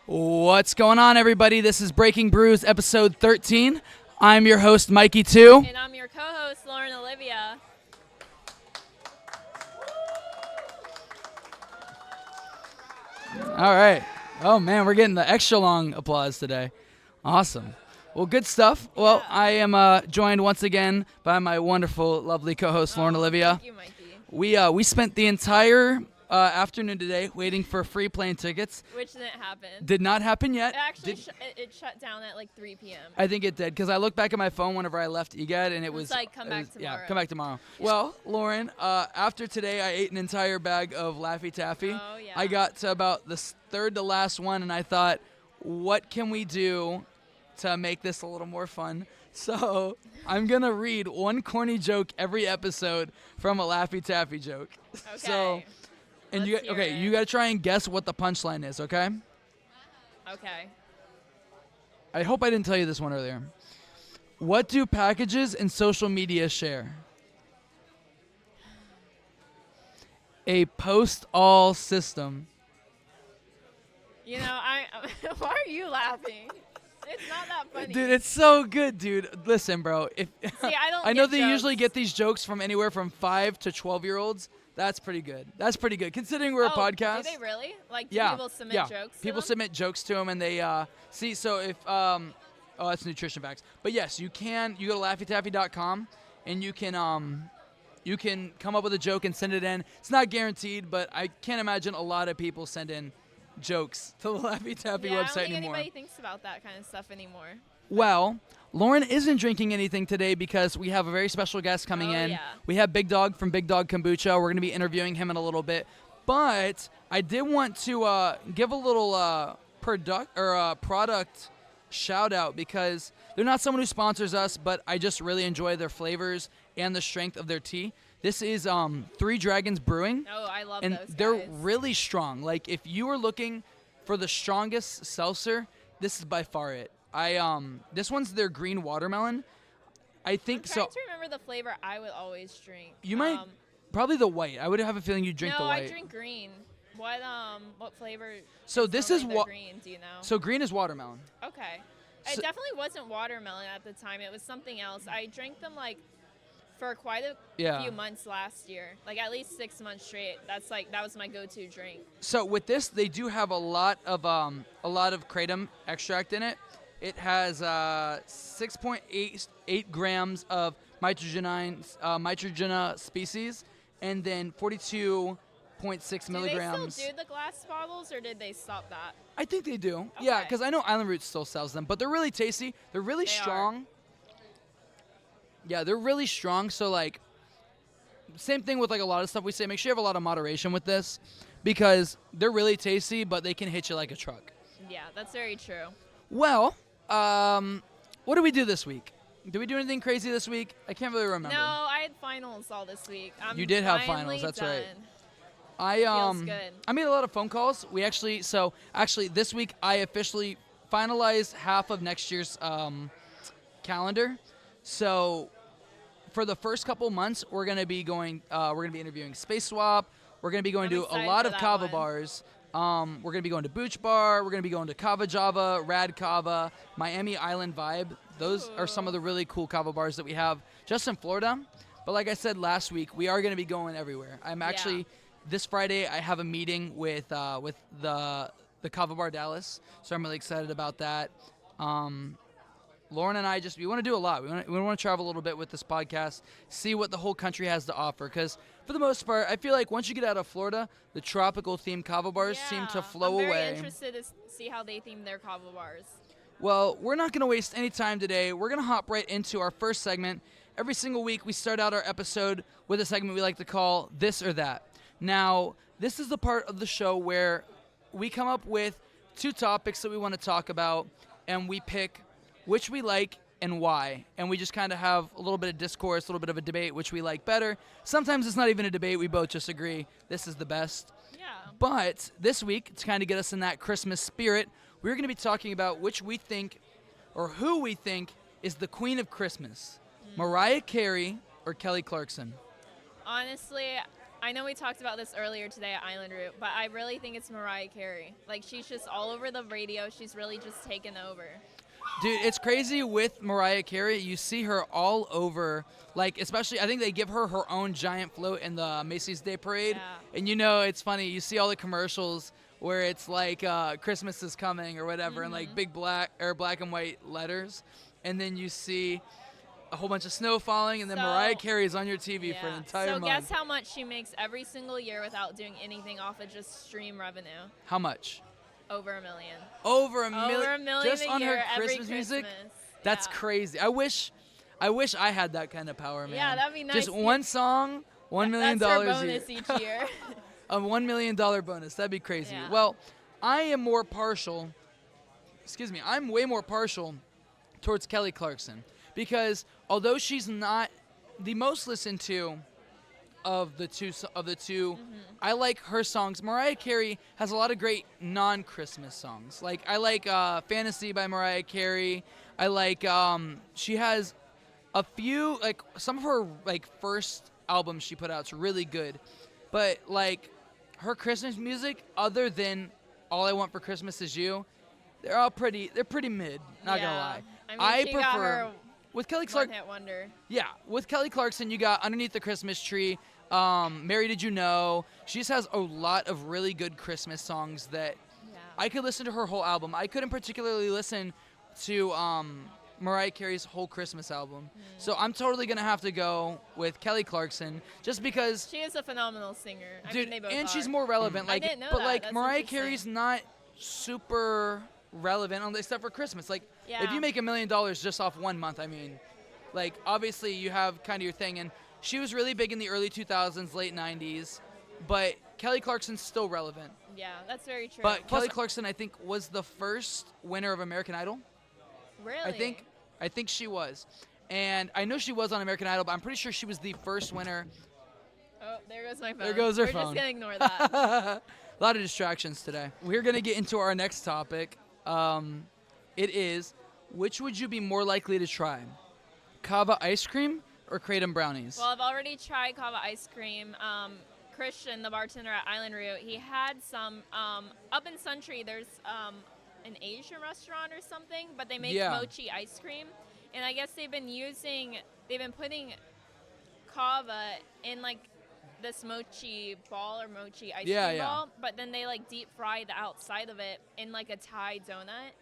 What's going on, everybody? This is Breaking Brews, episode 13. I'm your host, Mikey 2. And I'm your co-host, Lauren Olivia. All right. Oh, man, we're getting the extra long applause today. Awesome. Well, good stuff. Well, Yeah. I am joined once again by my wonderful, lovely co-host, Lauren Olivia. Thank you, Mikey. We spent the entire afternoon today waiting for free plane tickets. Which didn't happen. Did not happen yet. It actually it shut down at like 3 p.m. I think it did, because I looked back at my phone whenever I left EGAD, and it was like, come back tomorrow. Yeah, come back tomorrow. Well, Lauren, after today, I ate an entire bag of Laffy Taffy. Oh, yeah. I got to about the third to last one, and I thought, what can we do to make this a little more fun? So I'm going to read one corny joke every episode from a Laffy Taffy joke. Okay. So, and Let's hear it. you got to try and guess what the punchline is, okay? Okay. I hope I didn't tell you this one earlier. What do packages and social media share? A post-all system. You know, why are you laughing? It's not that funny. Dude, it's so good, dude. Listen, bro. See, I don't I know get they jokes. usually get these jokes from anywhere from 5 to 12-year-olds. That's pretty good. That's pretty good, considering we're a podcast. Do they really? Like, do Yeah. people submit yeah. jokes to People them? submit jokes to them, and they see. So if oh, that's nutrition facts. But yes, you can. You go to LaffyTaffy.com, and you can come up with a joke and send it in. It's not guaranteed, but I can't imagine a lot of people send in jokes to the Laffy Taffy Yeah, I don't website think anymore. anybody thinks about that kind of stuff anymore. Well, Lauren isn't drinking anything today because we have a very special guest coming Oh, in. yeah. We have Big Dog from Big Dog Kombucha. We're going to be interviewing him in a little bit. But I did want to give a little product shout out, because they're not someone who sponsors us, but I just really enjoy their flavors and the strength of their tea. This is Three Dragons Brewing. Oh, I love And those guys. they're really strong. Like, if you are looking for the strongest seltzer, this is by far it. This one's their green watermelon. I think I'm so. trying to remember the flavor I would always drink. You might probably the white. I would have a feeling you drink no, the white. I drink green. What flavor? So this is what green. Do you know? So green is watermelon. Okay. So- It definitely wasn't watermelon at the time. It was something else. I drank them like for quite a Yeah. few months last year, like at least 6 months straight. That was my go-to drink. So with this, they do have a lot of kratom extract in it. It has 6.8 grams of Mitrogena species, and then 42.6 milligrams. Do they still do the glass bottles, or did they stop that? I think they do. Yeah, Okay. because I know Island Roots still sells them, but they're really tasty. They're really They strong. Yeah, they're really strong. So, like, same thing with, like, a lot of stuff we say. Make sure you have a lot of moderation with this, because they're really tasty, but they can hit you like a truck. Yeah, that's very true. Well, what did we do this week? Did we do anything crazy this week? I can't really remember. No, I had finals all this week. I'm You did have finally finals, that's done. right. I Feels good. I made a lot of phone calls. We actually this week I officially finalized half of next year's calendar. So for the first couple months, we're gonna be interviewing Space Swap. We're gonna be going I'm to a excited lot for of that kava one. bars. We're gonna be going to Booch Bar. We're gonna be going to Kava Java, Rad Kava, Miami Island Vibe. Those are some of the really cool kava bars that we have just in Florida. But like I said last week, we are gonna be going everywhere. I'm actually this Friday. I have a meeting with the Kava Bar Dallas, so I'm really excited about that. Lauren and I we want to do a lot. We want to travel a little bit with this podcast, see what the whole country has to offer. Because for the most part, I feel like once you get out of Florida, the tropical themed kava bars seem to flow I'm away. very interested to see how they theme their kava bars. Well, we're not going to waste any time today. We're going to hop right into our first segment. Every single week, we start out our episode with a segment we like to call This or That. Now, this is the part of the show where we come up with 2 topics that we want to talk about, and we pick which we like and why. And we just kind of have a little bit of discourse, a little bit of a debate, which we like better. Sometimes it's not even a debate. We both just agree this is the best. Yeah. But this week, to kind of get us in that Christmas spirit, we're going to be talking about which we think, or who we think, is the queen of Christmas. Mariah Carey or Kelly Clarkson? Honestly, I know we talked about this earlier today at Island Route, but I really think it's Mariah Carey. Like, she's just all over the radio. She's really just taken over. Dude, it's crazy with Mariah Carey. You see her all over, like, especially, I think they give her her own giant float in the Macy's Day Parade. Yeah. And it's funny. You see all the commercials where it's like Christmas is coming or whatever, and like big black and white letters. And then you see a whole bunch of snow falling, and then Mariah Carey is on your TV for an entire month. So guess how much she makes every single year without doing anything off of just stream revenue? How much? Over $1 million. Over a million. Over $1 million just a on year, her every Christmas music. Christmas. That's crazy. I wish I had that kind of power, man. Yeah, that'd be nice. Just one song, $1 million That's her a bonus year. each year. A $1 million bonus. That'd be crazy. Yeah. Well, I am more partial. I'm way more partial towards Kelly Clarkson because although she's not the most listened to of the two, I like her songs. Mariah Carey has a lot of great non-Christmas songs. Like I like "Fantasy" by Mariah Carey. I like she has a few, like some of her like first albums she put out is really good, but like her Christmas music, other than "All I Want for Christmas Is You," they're pretty mid. Not gonna lie. I mean, she prefer got her with Kelly Clarkson. one-hit wonder. Yeah, with Kelly Clarkson, you got "Underneath the Christmas Tree." Mary Did You Know? She just has a lot of really good Christmas songs that I could listen to her whole album. I couldn't particularly listen to Mariah Carey's whole Christmas album. So I'm totally going to have to go with Kelly Clarkson just because she is a phenomenal singer. Dude, I mean, they both and are. she's more relevant. I Like, didn't know but that. like That's Mariah interesting. Carey's not super relevant except for Christmas. Like if Yeah. you make $1 million just off 1 month, I mean, like obviously you have kind of your thing, and she was really big in the early 2000s, late 90s, but Kelly Clarkson's still relevant. Yeah, that's very true. But Kelly Clarkson, I think, was the first winner of American Idol. Really? I think she was. And I know she was on American Idol, but I'm pretty sure she was the first winner. Oh, there goes my phone. There goes her We're phone. just going to ignore that. A lot of distractions today. We're going to get into our next topic. It is, which would you be more likely to try? Kava ice cream or Kratom brownies? Well, I've already tried kava ice cream. Christian, the bartender at Island Route, he had some up in Suntree. There's an Asian restaurant or something, but they make mochi ice cream, and I guess they've been putting kava in like this mochi ball or mochi ice cream ball, but then they like deep fry the outside of it in like a Thai donut.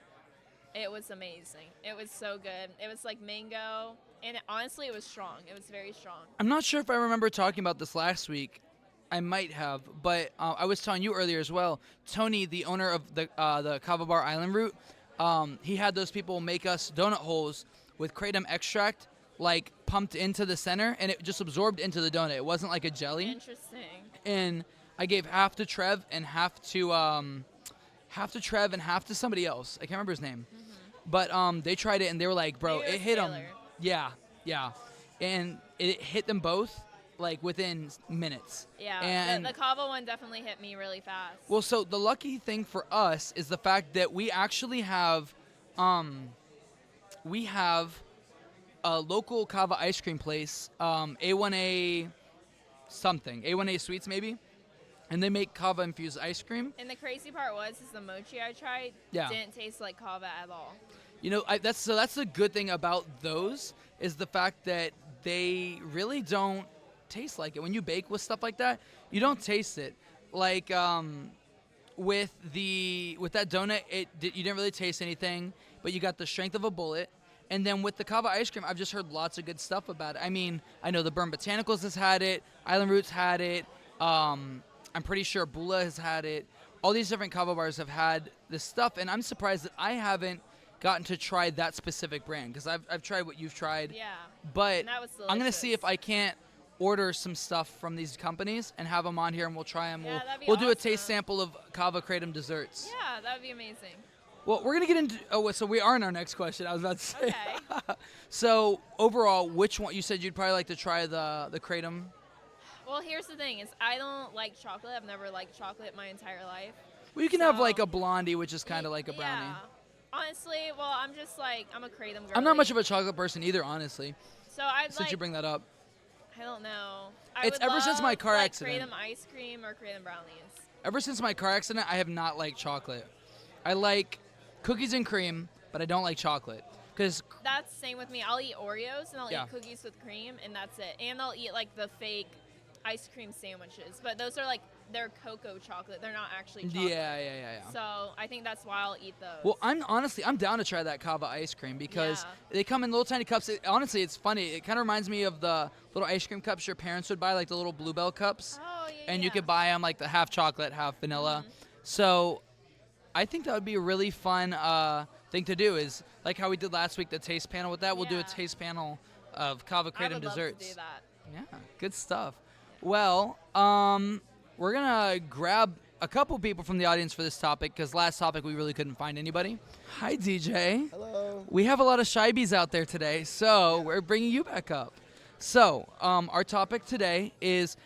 It was amazing. It was so good. It was like mango. And honestly, it was strong. It was very strong. I'm not sure if I remember talking about this last week. I might have, but I was telling you earlier as well. Tony, the owner of the Kava Bar Island Route, he had those people make us donut holes with kratom extract, like pumped into the center, and it just absorbed into the donut. It wasn't like a jelly. Interesting. And I gave half to Trev and half to somebody else. I can't remember his name, but they tried it and they were like, "Bro, Maybe it hit them." Taylor. Yeah, and it hit them both like within minutes. Yeah, and the kava one definitely hit me really fast. well, so the lucky thing for us is the fact that we actually have a local kava ice cream place, A1A Sweets maybe, and they make kava infused ice cream. And the crazy part is the mochi I tried didn't taste like kava at all. You know, that's the good thing about those is the fact that they really don't taste like it. When you bake with stuff like that, you don't taste it. Like with that donut, you didn't really taste anything, but you got the strength of a bullet. And then with the kava ice cream, I've just heard lots of good stuff about it. I mean, I know the Burn Botanicals has had it, Island Roots had it. I'm pretty sure Bula has had it. All these different kava bars have had this stuff, and I'm surprised that I haven't gotten to try that specific brand because I've tried what you've tried. Yeah. But And that was I'm gonna see if delicious. I can't order some stuff from these companies and have them on here, and we'll try them. Yeah, that'd be we'll do a taste awesome. sample of kava kratom desserts. Yeah, that would be amazing. Well, we're gonna get into. Oh, so we are in our next question. I was about to say. Okay. So overall, which one you said you'd probably like to try the kratom? Well, here's the thing: is I don't like chocolate. I've never liked chocolate my entire life. Well, you can have So- like a blondie, which is kind of like a brownie. Yeah. Honestly, well, I'm just like I'm a kratom girl. I'm not much of a chocolate person either, honestly. So I'd Since like. you bring that up. I don't know. It's ever since my car accident. Kratom ice cream or Kratom brownies. Ever since my car accident, I have not liked chocolate. I like cookies and cream, but I don't like chocolate. Cause that's the same with me. I'll eat Oreos and I'll Yeah. eat cookies with cream, and that's it. And I'll eat like the fake ice cream sandwiches, but those are like they're cocoa chocolate. They're not actually chocolate. Yeah. So I think that's why I'll eat those. Well, I'm down to try that kava ice cream because they come in little tiny cups. Honestly, it's funny. It kind of reminds me of the little ice cream cups your parents would buy, like the little Bluebell cups. Oh, yeah. And you could buy them like the half chocolate, half vanilla. Mm-hmm. So I think that would be a really fun thing to do, is like how we did last week, the taste panel with that. We'll do a taste panel of kava I kratom would desserts. love to do that. Yeah, good stuff. Well, we're going to grab a couple people from the audience for this topic, because last topic we really couldn't find anybody. Hi, DJ. Hello. We have a lot of shy bees out there today, so we're bringing you back up. So our topic today is,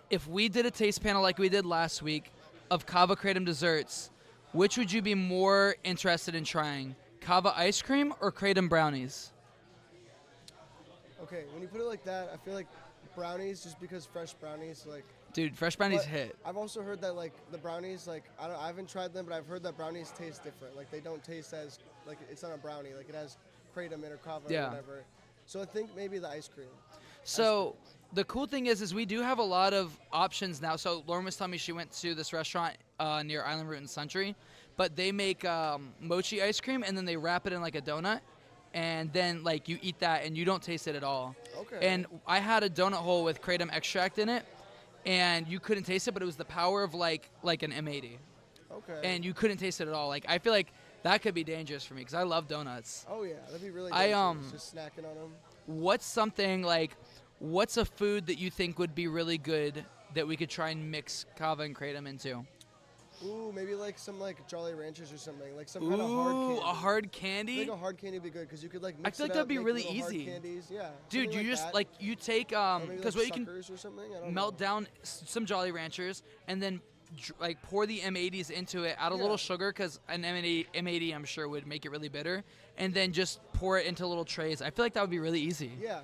if we did a taste panel like we did last week of kava kratom desserts, which would you be more interested in trying, kava ice cream or kratom brownies? Okay, when you put it like that, I feel like brownies, just because fresh brownies, like. Dude, fresh brownies but hit. I've also heard that like the brownies, like I haven't tried them, but I've heard that brownies taste different. Like they don't taste as like it's not a brownie. Like it has kratom in or kava or whatever. So I think maybe the ice cream. So the cool thing is we do have a lot of options now. So Lauren was telling me she went to this restaurant near Island Route and Century, but they make mochi ice cream and then they wrap it in like a donut, and then like you eat that and you don't taste it at all. Okay. And I had a donut hole with kratom extract in it, and you couldn't taste it, but it was the power of like an M80. Okay. And you couldn't taste it at all. Like I feel like that could be dangerous for me because I love donuts. Oh yeah, that'd be really. I dangerous, just snacking on them. What's a food that you think would be really good that we could try and mix kava and kratom into? Ooh, maybe like some like Jolly Ranchers or something, like some kind of hard candy. Ooh, a hard candy? I think a hard candy would be good because you could like I mix feel like it that'd up, be make really little hard easy. candies. Yeah. Dude, something you just that. like you take Or maybe, because like what you can Suckers or something. I don't melt know. down some Jolly Ranchers and then like pour the M80s into it, add a little sugar because an M80 I'm sure would make it really bitter, and then just pour it into little trays. I feel like that would be really easy. Yeah.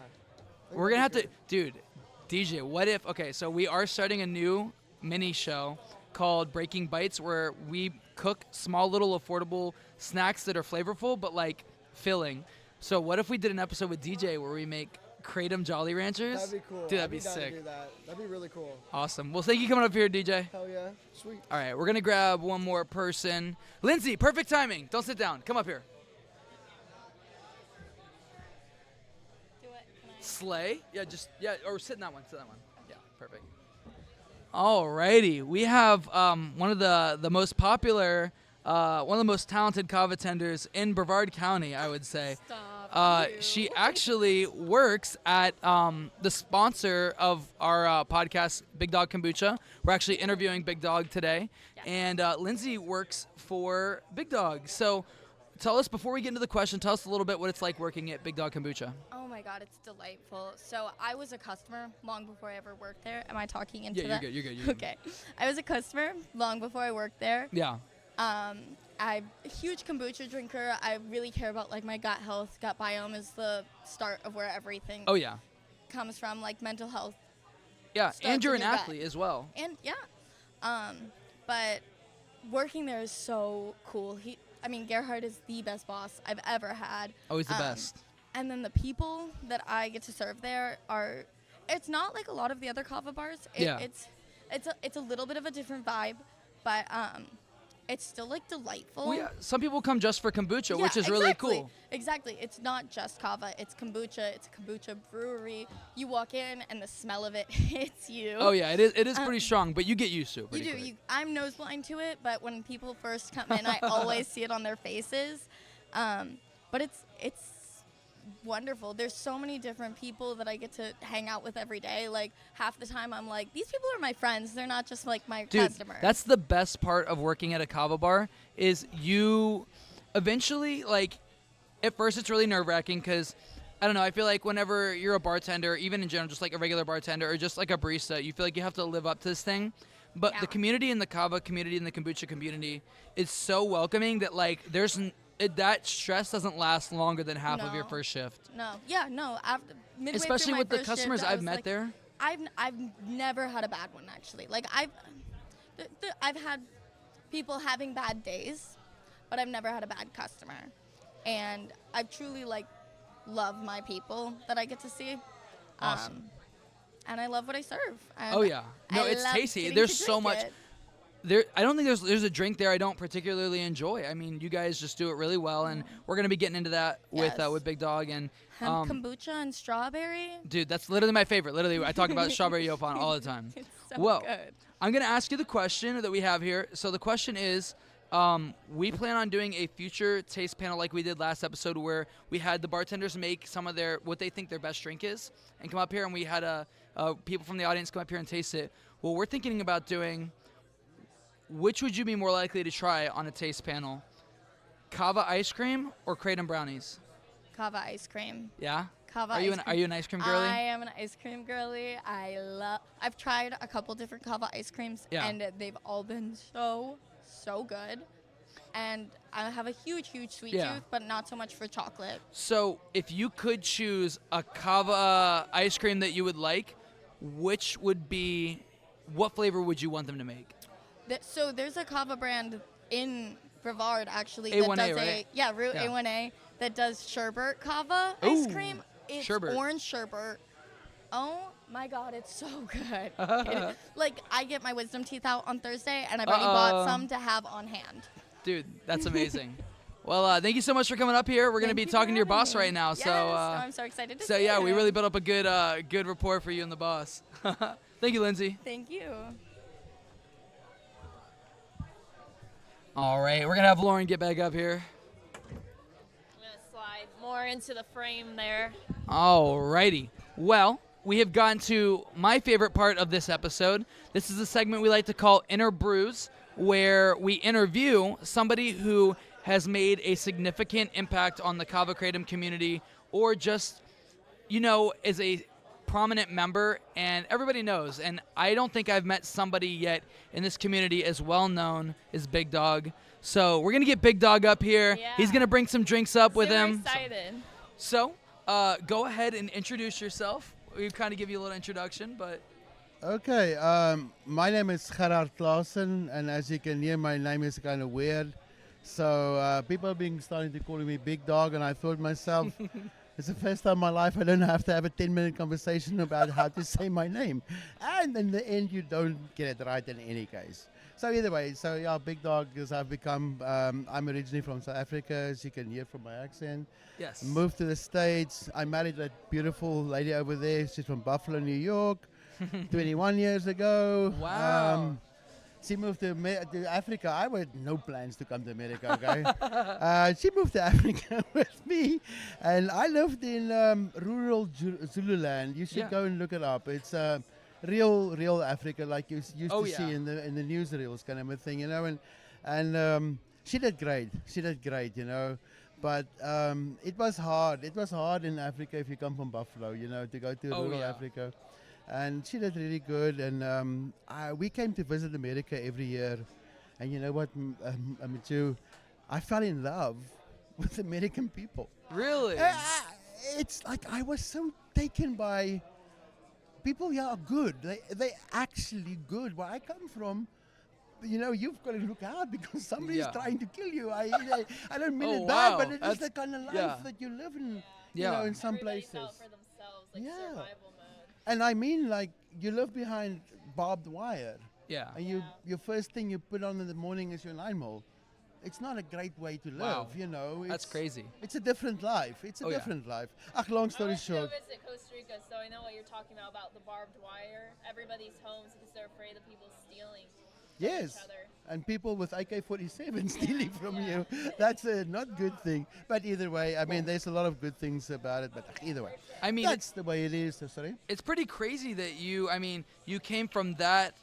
We're gonna have to, dude, DJ. What if? Okay, so we are starting a new mini show called Breaking Bites, where we cook small, little, affordable snacks that are flavorful but like filling. So what if we did an episode with DJ where we make kratom Jolly Ranchers? That'd be cool. Dude, that'd I'd be down to sick. do that. That'd be really cool. Awesome. Well, thank you for coming up here, DJ. Hell yeah. Sweet. All right, we're gonna grab one more person. Lindsay, perfect timing. Don't sit down. Come up here. Do it. Can I? Slay. Yeah, or sit in that one. Sit in that one. Yeah, perfect. Alrighty, we have one of the most popular, one of the most talented kava tenders in Brevard County, I would say. Stop. She actually works at the sponsor of our podcast, Big Dog Kombucha. We're actually interviewing Big Dog today, and Lindsay works for Big Dog. So tell us, before we get into the question, tell us a little bit what it's like working at Big Dog Kombucha. Oh my God, it's delightful. So I was a customer long before I ever worked there. Am I talking into Yeah, that? you're good. You're good. Okay. I was a customer long before I worked there. Yeah. I'm a huge kombucha drinker. I really care about like my gut health. Gut biome is the start of where everything Oh yeah. comes from, like mental health. Yeah, Starts and you're in an your gut. athlete as well. And yeah. But working there is so cool. Gerhard is the best boss I've ever had. Always the best. And then the people that I get to serve there it's not like a lot of the other kava bars. It's a little bit of a different vibe, but it's still like delightful. Well, yeah, some people come just for kombucha, Yeah, which is really exactly. cool. Exactly. It's not just kava. It's kombucha. It's a kombucha brewery. You walk in and the smell of it hits you. Oh yeah, it is pretty strong, but you get used to it. You Pretty do. quick. I'm nose blind to it, but when people first come in, I always see it on their faces. But it's wonderful. There's so many different people that I get to hang out with every day. Like half the time, I'm like, these people are my friends. They're not just like my Dude, customers. that's the best part of working at a kava bar is you eventually, like, at first it's really nerve-wracking because, I don't know, I feel like whenever you're a bartender, even in general, just like a regular bartender or just like a barista, you feel like you have to live up to this thing. But Yeah. the community in the kava community and the kombucha community is so welcoming that, like, that stress doesn't last longer than half of your No. first shift. No. Yeah, no. midway especially through my with the first customers shift, I I've was met like, there. I've never had a bad one actually. Like I've had people having bad days, but I've never had a bad customer, and I truly love my people that I get to see. Awesome. And I love what I serve. And Oh yeah, no, I it's love tasty. getting There's to so drink much. it. I don't think there's a drink there I don't particularly enjoy. I mean, you guys just do it really well, and we're gonna be getting into that Yes. with Big Dog and Hemp kombucha and strawberry. dude, that's literally my favorite. Literally, I talk about strawberry yopon all the time. It's so Well, good. I'm gonna ask you the question that we have here. So the question is, we plan on doing a future taste panel like we did last episode, where we had the bartenders make some of what they think their best drink is, and come up here, and we had people from the audience come up here and taste it. Well, we're thinking about doing. Which would you be more likely to try on a taste panel? Kava ice cream or Kratom brownies? Kava ice cream. Yeah? Kava Are you ice an cream. Are you an ice cream girly? I am an ice cream girly. I've tried a couple different kava ice creams, Yeah. and they've all been so good. And I have a huge sweet Yeah. tooth, but not so much for chocolate. So, if you could choose a kava ice cream that you would like, what flavor would you want them to make? So there's a kava brand in Brevard actually A1A, that does right? Root Yeah. A1A that does sherbet kava ice Ooh, cream. It's sherbet. orange sherbet. Oh my god, it's so good. I get my wisdom teeth out on Thursday, and I've already bought some to have on hand. Dude, that's amazing. Well, thank you so much for coming up here. We're going to be Thank you talking for to your having boss me. right now. Yes, So, I'm so excited to so see yeah, we him. really built up a good rapport for you and the boss. Thank you, Lindsay. Thank you. All right, we're going to have Lauren get back up here. I'm going to slide more into the frame there. All righty. Well, we have gotten to my favorite part of this episode. This is a segment we like to call Inner Brews, where we interview somebody who has made a significant impact on the Kava Kratom community, or just, is a prominent member, and everybody knows. And I don't think I've met somebody yet in this community as well known as Big Dog. So we're going to get Big Dog up here. Yeah. He's going to bring some drinks up with Super him. excited. So go ahead and introduce yourself. We kind of give you a little introduction, but... Okay, my name is Gerard Clausen, and as you can hear, my name is kind of weird. So people have been starting to call me Big Dog, and I thought myself, it's the first time in my life I don't have to have a 10-minute conversation about how to say my name. And in the end, you don't get it right in any case. So either way, Big Dog is I've become, I'm originally from South Africa, as you can hear from my accent. Yes. Moved to the States. I married that beautiful lady over there. She's from Buffalo, New York. 21 years ago. Wow. She moved to Africa. I had no plans to come to America, okay? She moved to Africa with me, and I lived in rural Zululand. You should go and look it up. It's real Africa, like you used to see in the newsreels, kind of a thing, And she did great. But it was hard. It was hard in Africa if you come from Buffalo, to go to rural Africa. And she did really good. And we came to visit America every year. And you know what, Michu, I fell in love with American people. Really? It's like I was so taken by people here are good. They actually good. Where I come from, you've got to look out because somebody's trying to kill you. I don't mean it bad, but it's the kind of life that you live in, in some Everybody's places. out for themselves, survival mode. And I mean, like, you live behind barbed wire. Yeah. And your first thing you put on in the morning is your 9mm. It's not a great way to live, That's crazy. It's a different life. It's a different life. Long story I went to short. go visit Costa Rica, so I know what you're talking about the barbed wire. Everybody's homes because they're afraid of people stealing from Yes, each other. and people with AK-47 stealing from you. That's a not good thing. But either way, I mean, there's a lot of good things about it. But either way, I mean, that's the way it is. So sorry. It's pretty crazy that you came from that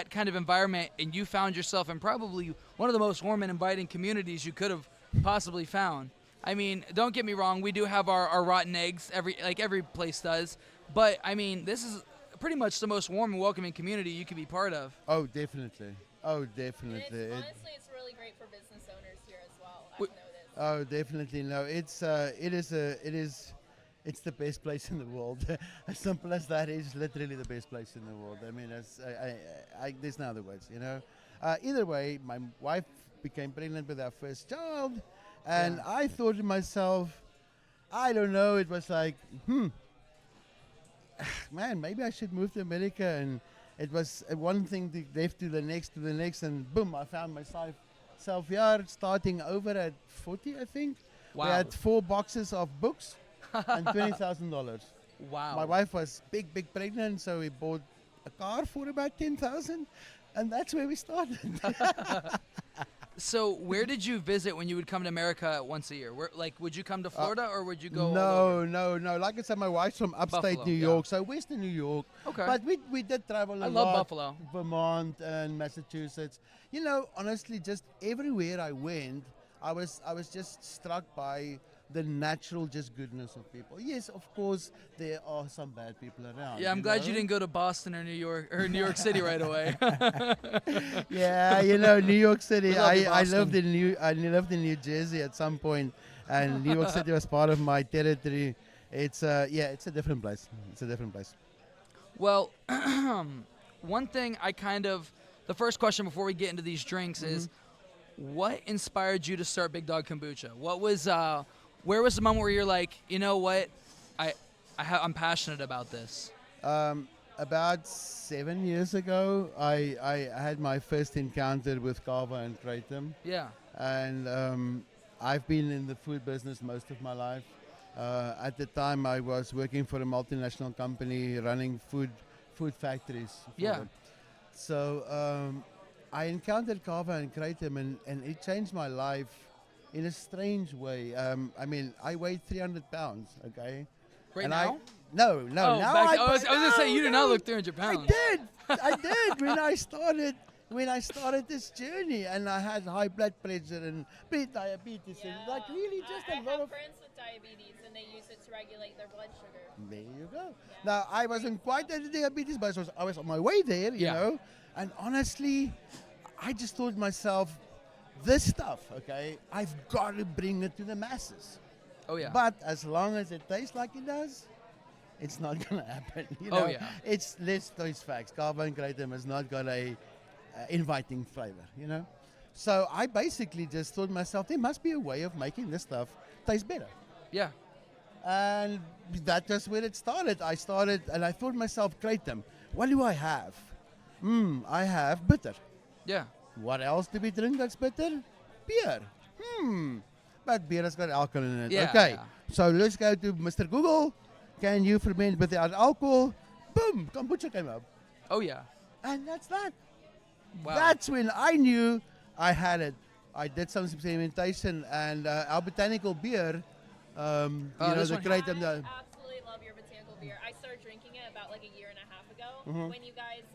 kind of environment and you found yourself in probably one of the most warm and inviting communities you could have possibly found. I mean, don't get me wrong, we do have our rotten eggs, every place does. But I mean, this is pretty much the most warm and welcoming community you could be part of. Oh, definitely. Oh, definitely. Honestly, it's really great for business owners here as well. I've noticed. Oh, definitely. No, it it's the best place in the world. As simple as that is, literally the best place in the world. I mean, there's no other words, you know. Either way, my wife became pregnant with our first child, and I thought to myself, I don't know, it was like, man, maybe I should move to America. And it was one thing left to the next, and boom, I found myself here, starting over at 40, I think. Wow. We had 4 boxes of books and $20,000. Wow. My wife was big pregnant, so we bought a car for about $10,000, and that's where we started. So where did you visit when you would come to America once a year? Would you come to Florida or would you go all over? No. Like I said, my wife's from upstate Buffalo, New York, so western New York. Okay. But we did travel a lot. I love Buffalo. Vermont and Massachusetts. You know, honestly, just everywhere I went, I was just struck by the natural just goodness of people. Yes, of course, there are some bad people around. Yeah, I'm glad you didn't go to Boston or New York City right away. Yeah, you know, New York City. We love you, I Boston. lived in New Jersey at some point, and New York City was part of my territory. It's it's a different place. It's a different place. Well, one thing the first question before we get into these drinks is, what inspired you to start Big Dog Kombucha? Where was the moment where you're like, you know what, I'm passionate about this? About 7 years ago, I had my first encounter with kava and kratom. Yeah. And I've been in the food business most of my life. At the time, I was working for a multinational company running food factories. Yeah. Them. So I encountered kava and kratom, and it changed my life in a strange way. I mean, I weighed 300 pounds, okay? Right and now? No. Oh, Now I was going to say, you do not look 300 pounds. I did when I started this journey, and I had high blood pressure and pre-diabetes, and like really just I a lot have of. friends with diabetes, and they use it to regulate their blood sugar. There you go. Now I wasn't quite at the diabetes, but I was on my way there, you know. And honestly, I just thought to myself, this stuff, okay, I've got to bring it to the masses. Oh, yeah. But as long as it tastes like it does, it's not going to happen. You know? Oh, yeah. Let's face facts. Kava and kratom has not got a inviting flavor, you know. So I basically just thought to myself, there must be a way of making this stuff taste better. Yeah. And that was where it started. I thought to myself, kratom, what do I have? I have bitter. Yeah. What else do we drink that's bitter? Beer. But beer has got alcohol in it. Yeah, Okay. yeah. So let's go to Mr. Google. Can you ferment without alcohol? Boom. Kombucha came up. Oh, yeah. And that's that. Wow. That's when I knew I had it. I did some experimentation, and our botanical beer, this the one kratom. I absolutely love your botanical beer. I started drinking it about like a year and a half ago. When you guys,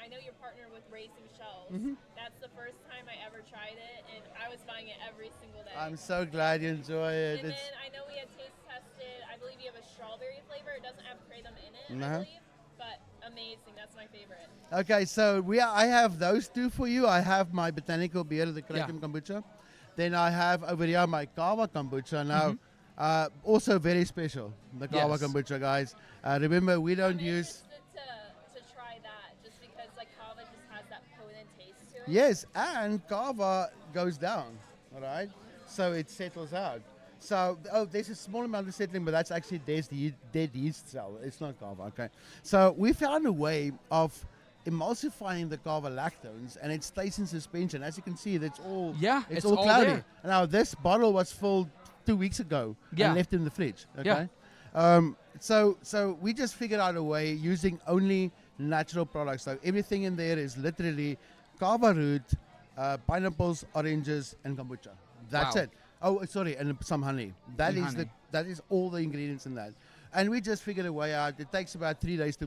I know you're partnered with Racing Shells. That's the first time I ever tried it, and I was buying it every single day. I'm so glad you enjoy it. And then I know we had taste tested. I believe you have a strawberry flavor. It doesn't have kratom in it, I believe. But amazing. That's my favorite. Okay, so I have those two for you. I have my botanical beer, the kratom kombucha. Then I have over here my kava kombucha. Now, also very special, the kava kombucha, guys. Remember, we don't use. To try that, just because like kava just has that potent taste to it. Yes, and kava goes down, all right? So it settles out. So, there's a small amount of settling, but that's actually dead yeast cell. It's not kava, okay? So we found a way of emulsifying the kava lactones, and it stays in suspension. As you can see, it's all cloudy. there. Now, this bottle was filled 2 weeks ago and left in the fridge, okay? So we just figured out a way using only natural products. So everything in there is literally kava root, pineapples, oranges, and kombucha. That's it. Oh, sorry, and some honey. That is all the ingredients in that. And we just figured a way out. It takes about 3 days to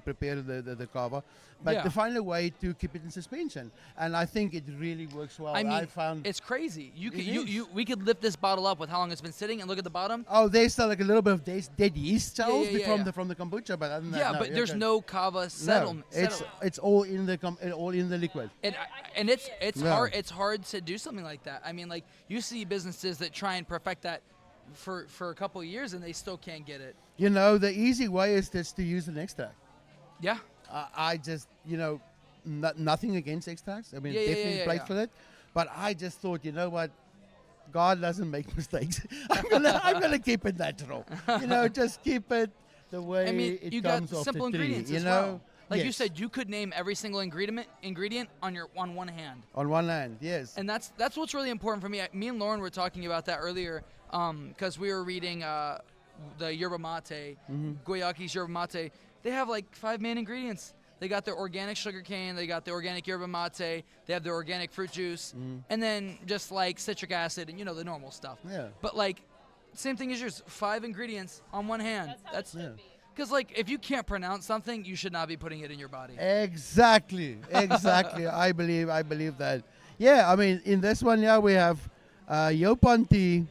prepare the kava, but to find a way to keep it in suspension. And I think it really works well. I mean, I found it's crazy. We could lift this bottle up with how long it's been sitting and look at the bottom. Oh, there's still like a little bit of dead yeast cells from the kombucha, but other than that, but there's no kava settlement. It's all in the liquid. And it's hard. It's hard to do something like that. I mean, like you see businesses that try and perfect that for a couple of years and they still can't get it. You know, the easy way is just to use an extract. Yeah. I just, nothing against extracts. I mean, definitely place for it. But I just thought, you know what? God doesn't make mistakes. I'm gonna keep it natural. Just keep it the way it you comes got off simple the tree. ingredients as well. Like you said, you could name every single ingredient on one hand. On one hand, yes. And that's what's really important for me. Me and Lauren were talking about that earlier because we were reading the yerba mate, Guayaquil's yerba mate. They have like 5 main ingredients. They got their organic sugarcane, they got the organic yerba mate, they have their organic fruit juice, and then just like citric acid and the normal stuff. Yeah. But like, same thing as yours, 5 ingredients on one hand. That's how it should be. Because like, if you can't pronounce something, you should not be putting it in your body. Exactly. I believe that. Yeah, I mean, in this one, we have Yopan tea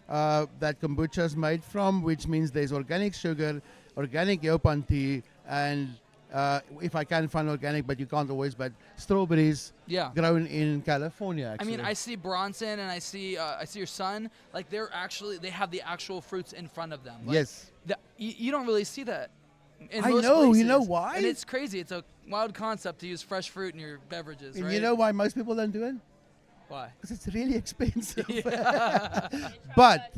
that kombucha is made from, which means there's organic sugar, organic Yopan tea, and if I can find organic, but you can't always, but strawberries grown in California, actually. I mean, I see Bronson and I see your son, like they have the actual fruits in front of them. Like, yes. You don't really see that in I most know, places. you know why? And it's crazy. It's a wild concept to use fresh fruit in your beverages, And right? you know why most people don't do it? Why? Because it's really expensive. Yeah. But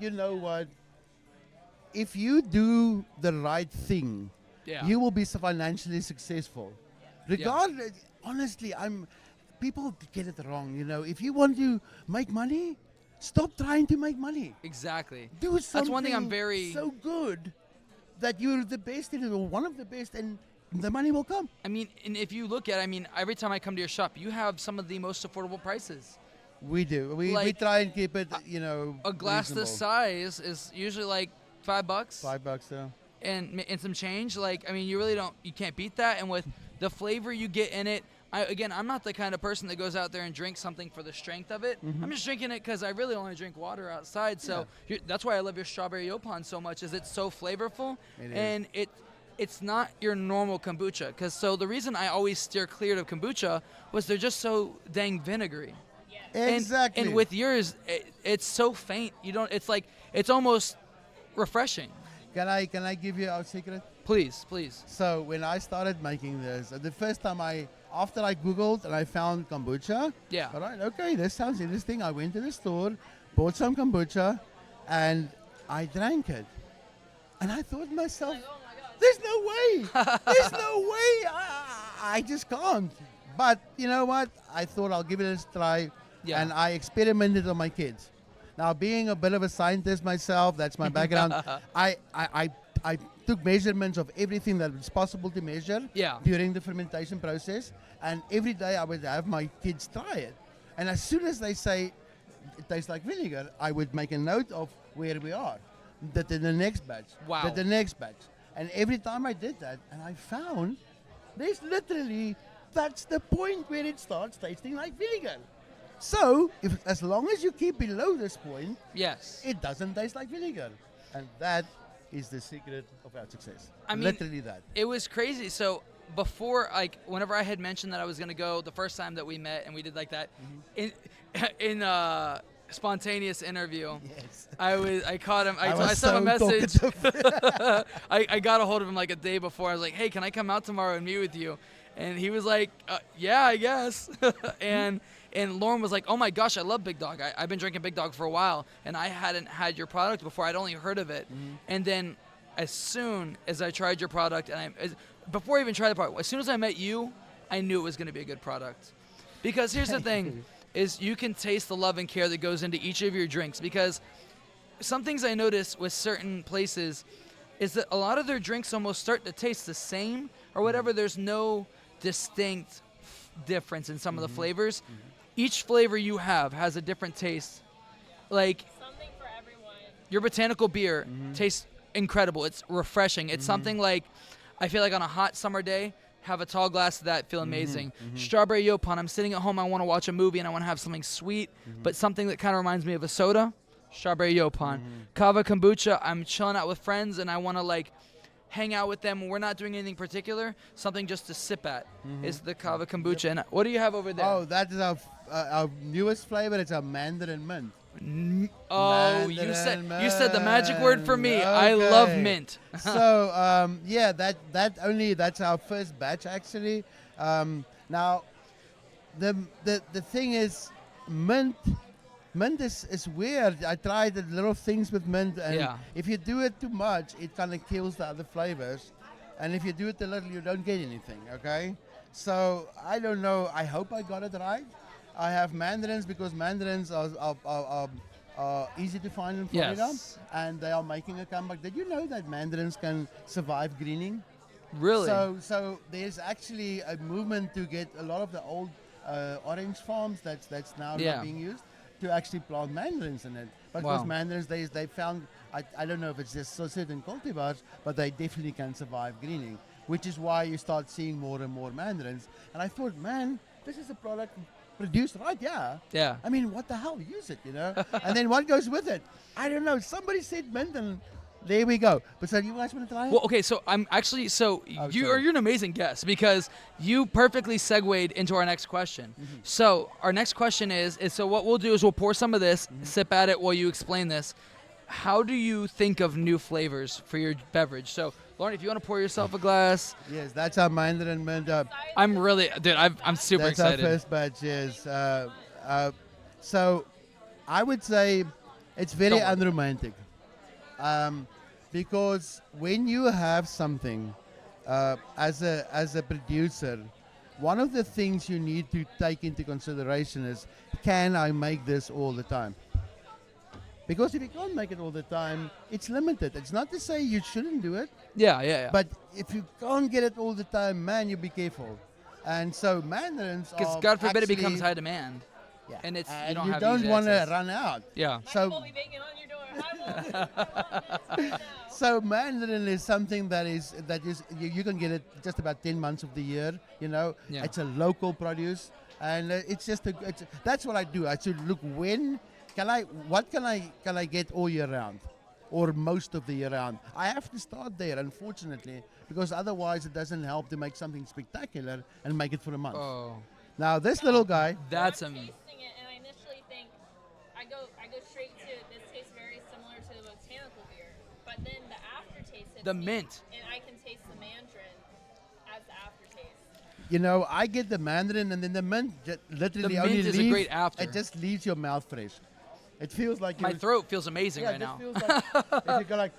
you know what? If you do the right thing, you will be financially successful. Regardless, honestly, people get it wrong. If you want to make money, stop trying to make money. Exactly. Do something That's one thing I'm very so good that you're the best in it, or one of the best, and the money will come. I mean, and if you look at, every time I come to your shop, you have some of the most affordable prices. We do. We try and keep it, a glass reasonable. this size is usually like $5. $5, so. And some change. Like, you really you can't beat that. And with the flavor you get in it, I'm not the kind of person that goes out there and drinks something for the strength of it. I'm just drinking it because I really only drink water outside. So that's why I love your strawberry yopan so much, is it's so flavorful. And it's not your normal kombucha. So the reason I always steer clear of kombucha was they're just so dang vinegary. Exactly. And with yours, it's so faint. It's almost refreshing. Can I give you our secret? Please. So when I started making this, the first time after I Googled and I found kombucha. Yeah. All right, okay, this sounds interesting. I went to the store, bought some kombucha, and I drank it. And I thought to myself, oh my God. there's no way. There's no way. I just can't. But you know what? I thought I'll give it a try. Yeah. And I experimented on my kids. Now, being a bit of a scientist myself, that's my background, I took measurements of everything that was possible to measure during the fermentation process. And every day I would have my kids try it. And as soon as they say it tastes like vinegar, I would make a note of where we are. That in the next batch. Wow. That the next batch. And every time I did that, and I found there's literally, that's the point where it starts tasting like vinegar. So, as long as you keep below this point, it doesn't taste like vinegar. And that is the secret of our success. Literally that. It was crazy. So, before, whenever I had mentioned that I was going to go the first time that we met and we did like that, in spontaneous interview, I caught him. I sent him a message. I got a hold of him like a day before. I was like, hey, can I come out tomorrow and meet with you? And he was like, yeah, I guess. And Lauren was like, oh my gosh, I love Big Dog. I've been drinking Big Dog for a while, and I hadn't had your product before. I'd only heard of it. And then as soon as I tried your product, before I even tried the product, as soon as I met you, I knew it was going to be a good product. Because here's the thing, is you can taste the love and care that goes into each of your drinks. Because some things I notice with certain places is that a lot of their drinks almost start to taste the same or whatever. There's no distinct difference in some of the flavors. Each flavor you have has a different taste. Like something for everyone. Your botanical beer tastes incredible. It's refreshing. It's something like, I feel like on a hot summer day, have a tall glass of that, feel amazing. Strawberry yopan, I'm sitting at home, I want to watch a movie and I want to have something sweet, but something that kind of reminds me of a soda. Strawberry yopan. Kava kombucha, I'm chilling out with friends and I want to hang out with them. We're not doing anything particular. Something just to sip at is the Kava kombucha. And what do you have over there? Oh, that is our newest flavor. It's a mandarin mint. Oh, you said the magic word for me. Okay. I love mint. So yeah, that's our first batch actually. Now the thing is, mint is weird. I tried the little things with mint, and if you do it too much, it kind of kills the other flavors. And if you do it a little, you don't get anything. Okay, so I don't know. I hope I got it right. I have mandarins because mandarins are easy to find in Florida, and they are making a comeback. Did you know that mandarins can survive greening? Really? So there's actually a movement to get a lot of the old orange farms that's now not being used to actually plant mandarins in it. Because mandarins, they found, I don't know if it's just so certain cultivars, but they definitely can survive greening, which is why you start seeing more and more mandarins. And I thought, man, this is a product produced right, yeah. I mean, what the hell? Use it, you know? And then what goes with it? I don't know. Somebody said mint, and there we go. But so you guys want to try it? Well, okay, so I'm actually, you're an amazing guest because you perfectly segued into our next question. Mm-hmm. So our next question is so what we'll do is we'll pour some of this, sip at it while you explain this. How do you think of new flavors for your beverage? So, Lauren, if you want to pour yourself a glass. Yes, that's our mandarin mint. I'm really, dude, I'm super excited. That's our first batch, yes. So I would say it's very unromantic. Because when you have something as a producer, one of the things you need to take into consideration is, can I make this all the time? Because if you can't make it all the time, it's limited. It's not to say you shouldn't do it. Yeah. But if you can't get it all the time, man, you be careful. And so mandarins are because God forbid it actually, becomes high demand. Yeah. And it's and you you don't don't want to access. run out. Yeah. So so mandarin is something that is you can get it just about 10 months of the year. You know, it's a local produce, and it's just that's what I do. I should look what can I get all year round, or most of the year round. I have to start there, unfortunately, because otherwise it doesn't help to make something spectacular and make it for a month. Oh. Now this little guy. That's I'm tasting it, and I initially think I go straight to this tastes very similar to the botanical beer, but then the aftertaste hits the me, mint. and I can taste the mandarin as the aftertaste. You know, I get the mandarin, and then the mint literally only mint is a great after. It just leaves your mouth fresh. It feels like my throat feels amazing right now. Feels like if you go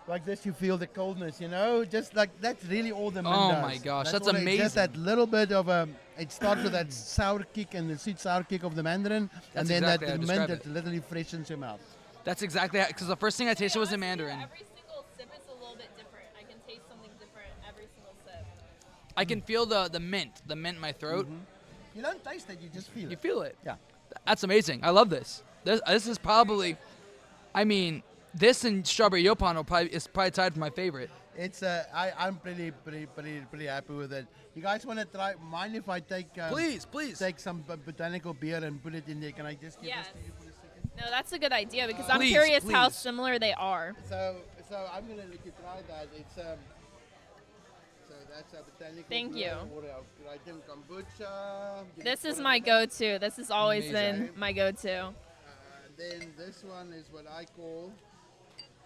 like this, you feel the coldness. You know, just like that's really all the mint does. Oh my gosh, that's all amazing. Just that little bit of it starts with that sour kick and the sweet sour kick of the mandarin, and then exactly that how I mint describe that it. literally freshens your mouth. That's exactly because the first thing I tasted was the mandarin. Every single sip is a little bit different. I can taste something different every single sip. I can feel the mint in my throat. Mm-hmm. You don't taste it, you just feel it. You feel it. Yeah. That's amazing. I love this. This is probably, I mean, this and strawberry Yopon is probably tied for my favorite. It's I'm pretty happy with it. You guys want to try? Mind if I take please take some botanical beer and put it in there? Can I just give this to you for a second? No, that's a good idea because I'm Please, curious how please. similar they are. So I'm gonna let you try that. It's so that's a botanical Thank beer you. or a Dog Kombucha. This is my go-to. This has always been my go-to. Then this one is what I call.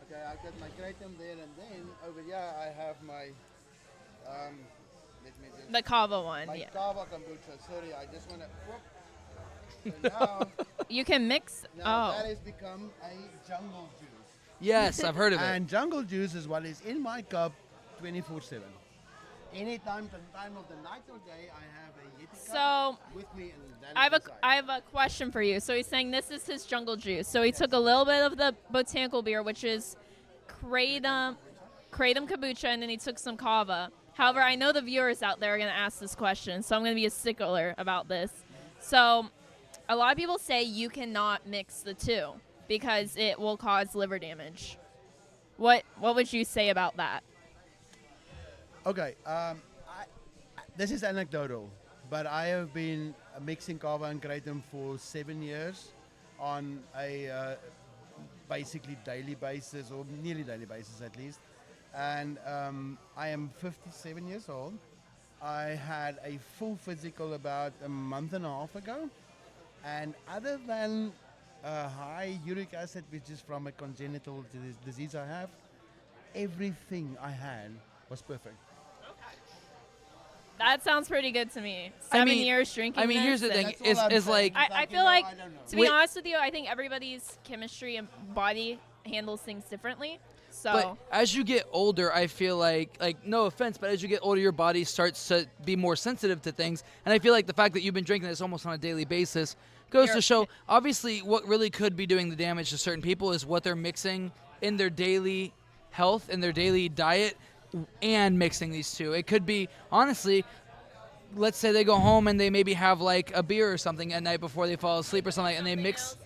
Okay, I've got my kratom there, and then over here I have my. Let me just. The kava one, My yeah. kava kombucha. Sorry, I just want to. So now, You can mix. now Oh, that has become a jungle juice. Yes, I've heard of it. And jungle juice is what is in my cup 24/7. Any time of the night or day, I have a Yeti So, cup with me, and that I is inside. have a question for you. So he's saying this is his jungle juice. So he took a little bit of the botanical beer, which is kratom kombucha, and then he took some kava. However, I know the viewers out there are going to ask this question, so I'm going to be a stickler about this. So a lot of people say you cannot mix the two because it will cause liver damage. What would you say about that? Okay, this is anecdotal, but I have been mixing kava and kratom for 7 years on a basically daily basis, or nearly daily basis at least. And I am 57 years old. I had a full physical about a month and a half ago. And other than high uric acid, which is from a congenital disease I have. Everything I had was perfect. That sounds pretty good to me. 7 years drinking. I mean, here's the this thing: and- That's all I'm is saying. like I you feel know, like, I don't know. to be honest with you, I think everybody's chemistry and body handles things differently. So But as you get older, I feel like no offense, but as you get older, your body starts to be more sensitive to things. And I feel like the fact that you've been drinking this almost on a daily basis goes to show, obviously, what really could be doing the damage to certain people is what they're mixing in their daily health, in their daily diet, and mixing these two. It could be, honestly, let's say they go home and they maybe have like a beer or something at night before they fall asleep or something, and they mix.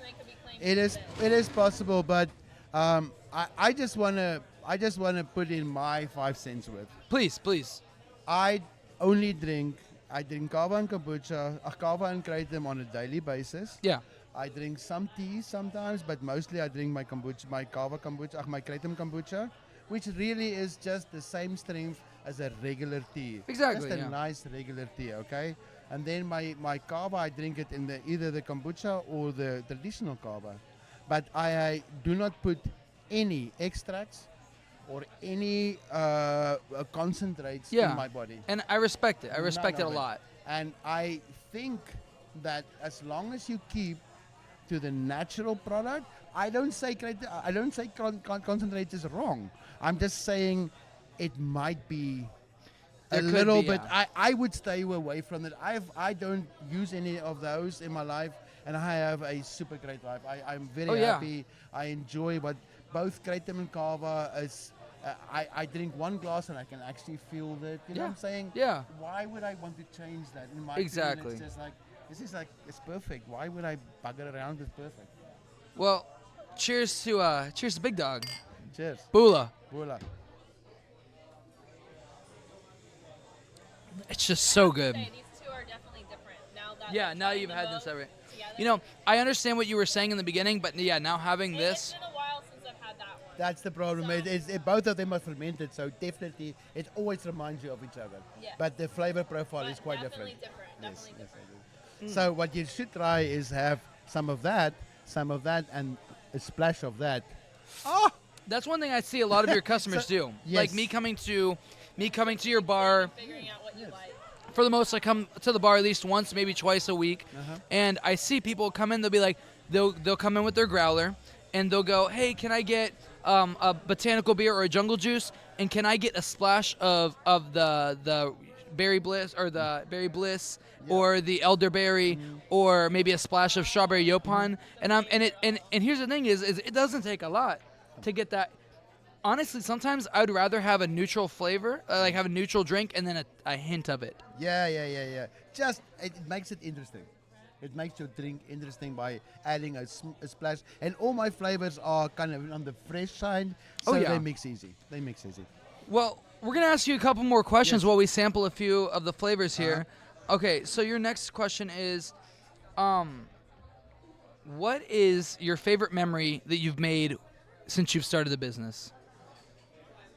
It is possible, but I just wanna put in my 5 cents worth. Please. I drink kava and kombucha, kava and kratom on a daily basis. Yeah. I drink some tea sometimes, but mostly I drink my kombucha, my kava kombucha, my kratom kombucha, which really is just the same strength as a regular tea. Exactly, Just a yeah. nice regular tea, okay? And then my kava, I drink it in either the kombucha or the traditional kava. But I do not put any extracts or any concentrates in my body. And I respect it. I None respect it a of lot. And I think that as long as you keep to the natural product, I don't say concentrate is wrong. I'm just saying it might be There a could little be, bit. yeah. I would stay away from it. I don't use any of those in my life, and I have a super great life. I'm very happy. I enjoy what both kratom and kava is. I drink one glass and I can actually feel that. You know what I'm saying? Yeah. Why would I want to change that? In my Exactly. opinion, it's just like it's perfect. Why would I bugger around with perfect? Well, cheers to Big Dog. Cheers. Bula. Voila. It's just so good. These two are definitely different. Now you've had them separate. Together. You know, I understand what you were saying in the beginning, but yeah, now having It's this. been a while since I've had that one. That's the problem. So- Both of them are fermented, so definitely it always reminds you of each other. Yeah. But the flavor profile But is quite definitely different. different. Definitely different. I do. So what you should try is have some of that, and a splash of that. That's one thing I see a lot of your customers do. Like Yes. me coming to your bar. Figuring out what you like. For the most, I come to the bar at least once, maybe twice a week, and I see people come in. They'll be like, they'll come in with their growler, and they'll go, "Hey, can I get a botanical beer or a jungle juice? And can I get a splash of the berry bliss or the berry bliss or the elderberry or maybe a splash of strawberry yopon?" And here's the thing is it doesn't take a lot to get that. Honestly, sometimes I'd rather have a neutral flavor, like have a neutral drink, and then a hint of it. Yeah. Just it makes it interesting. It makes your drink interesting by adding a splash. And all my flavors are kind of on the fresh side, so they mix easy. Well, we're going to ask you a couple more questions Yes. while we sample a few of the flavors here. Okay, so your next question is, what is your favorite memory that you've made since you've started the business?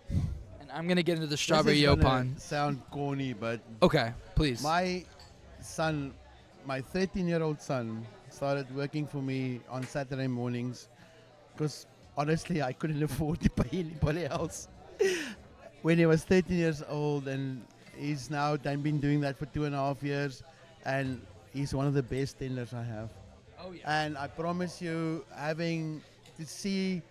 And I'm going to get into the strawberry This is gonna yopon. sound corny, but Okay, please. my 13-year-old son, started working for me on Saturday mornings because honestly I couldn't afford to pay anybody else. When he was 13 years old, and he's now been doing that for 2.5 years, and he's one of the best tenders I have. Oh, yeah. And I promise you, having to see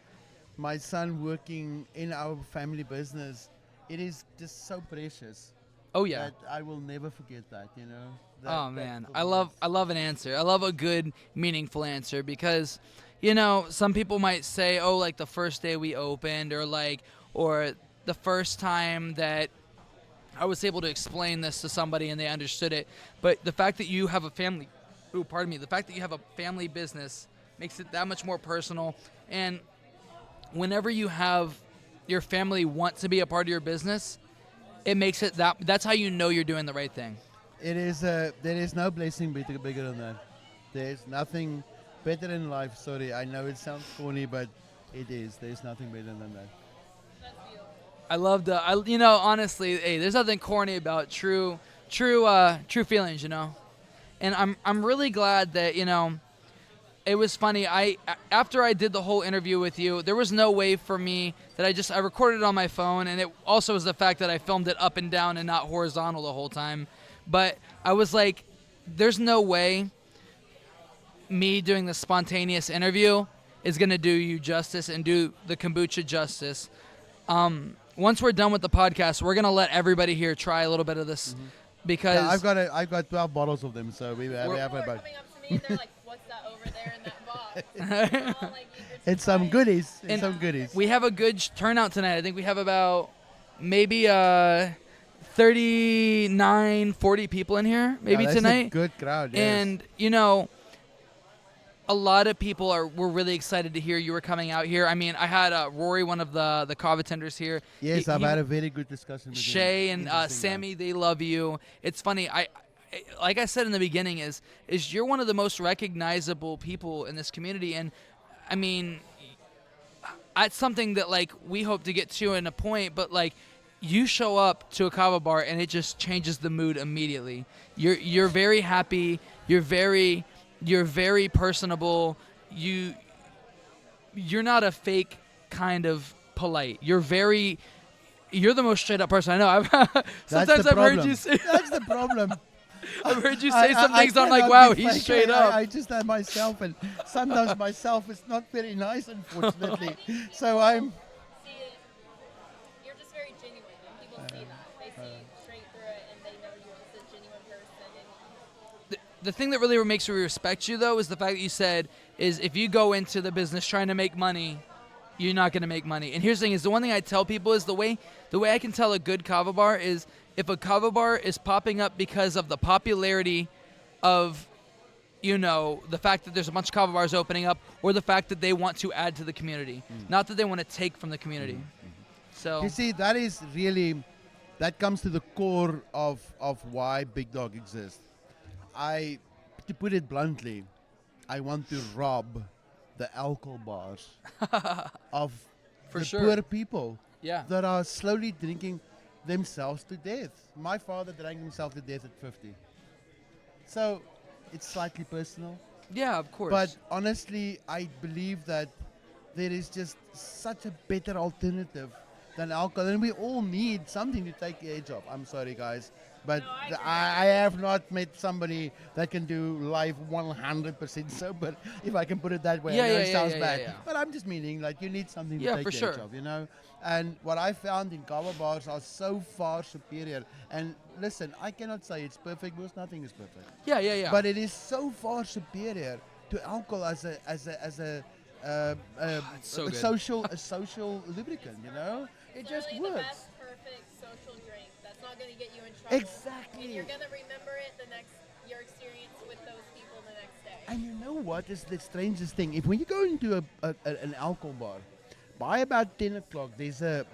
my son working in our family business, it is just so precious. Oh, yeah. That I will never forget that, you know. Oh man, I love an answer. I love a good, meaningful answer because, you know, some people might say, oh, like the first day we opened, or the first time that I was able to explain this to somebody and they understood it. But the fact that you have a family, the fact that you have a family business makes it that much more personal. And whenever you have your family want to be a part of your business, it makes it that's how you know you're doing the right thing. It is there is no blessing bigger than that. There's nothing better in life. Sorry, I know it sounds corny, but it is. There's nothing better than that. I love honestly, hey, there's nothing corny about true feelings, you know. And I'm really glad that, you know, it was funny. After I did the whole interview with you, there was no way for me that I recorded it on my phone, and it also was the fact that I filmed it up and down and not horizontal the whole time. But I was like, there's no way me doing the spontaneous interview is going to do you justice and do the kombucha justice. Once we're done with the podcast, we're going to let everybody here try a little bit of this because I've got 12 bottles of them, so we have People are about. coming up to me and they're like, "What's that over there in that box?" I'm all like, eager to It's some try it. goodies. And It's some goodies. we have a good turnout tonight. I think we have about maybe 39, 40 people in here maybe that's tonight. A good crowd. Yes. And, a lot of people were really excited to hear you were coming out here. I mean, I had Rory, one of the kava tenders here. yes, I've had a very good discussion with Shay him. and Interesting Sammy, they love you. It's funny. I like I said in the beginning, is you're one of the most recognizable people in this community, and I mean, it's something that like we hope to get to in a point, but like you show up to a kava bar and it just changes the mood immediately. You're very happy. You're very personable. You're not a fake kind of polite. You're the most straight up person I know. Sometimes I've heard you say That's the problem. I've heard you say some things. I'm like, cannot wow, be he's fake. straight up. I just am myself, and sometimes myself is not very nice, unfortunately. So I'm. See it. You're just very genuine, and people see that. They see straight through it, and they know you're just a genuine person. And The thing that really makes me respect you, though, is the fact that you said is if you go into the business trying to make money, you're not going to make money. And here's the thing: is the one thing I tell people is the way I can tell a good kava bar is if a kava bar is popping up because of the popularity of, the fact that there's a bunch of kava bars opening up, or the fact that they want to add to the community, not that they want to take from the community. So You see, that comes to the core of why Big Dog exists. To put it bluntly, I want to rob the alcohol bars of For the sure. poor people yeah, that are slowly drinking themselves to death. My father drank himself to death at 50. So it's slightly personal. yeah, of course. But honestly, I believe that there is just such a better alternative than alcohol. And we all need something to take the edge off. I'm sorry, guys. But No, I agree. I have not met somebody that can do life 100% sober, if I can put it that way. Yeah, I know yeah, it yeah, sounds yeah, bad. yeah. But I'm just meaning, like, you need something Yeah, to take for the sure. edge off, And what I found in kava bars are so far superior. And listen, I cannot say it's perfect because nothing is perfect. yeah. But it is so far superior to alcohol as a It's so good. social lubricant. It just literally the works. best perfect social drink. That's not going to get you in trouble. Exactly. And you're going to remember it your experience with those people the next day. And you know what is the strangest thing? If when you go into an alcohol bar, by about 10 o'clock, there's an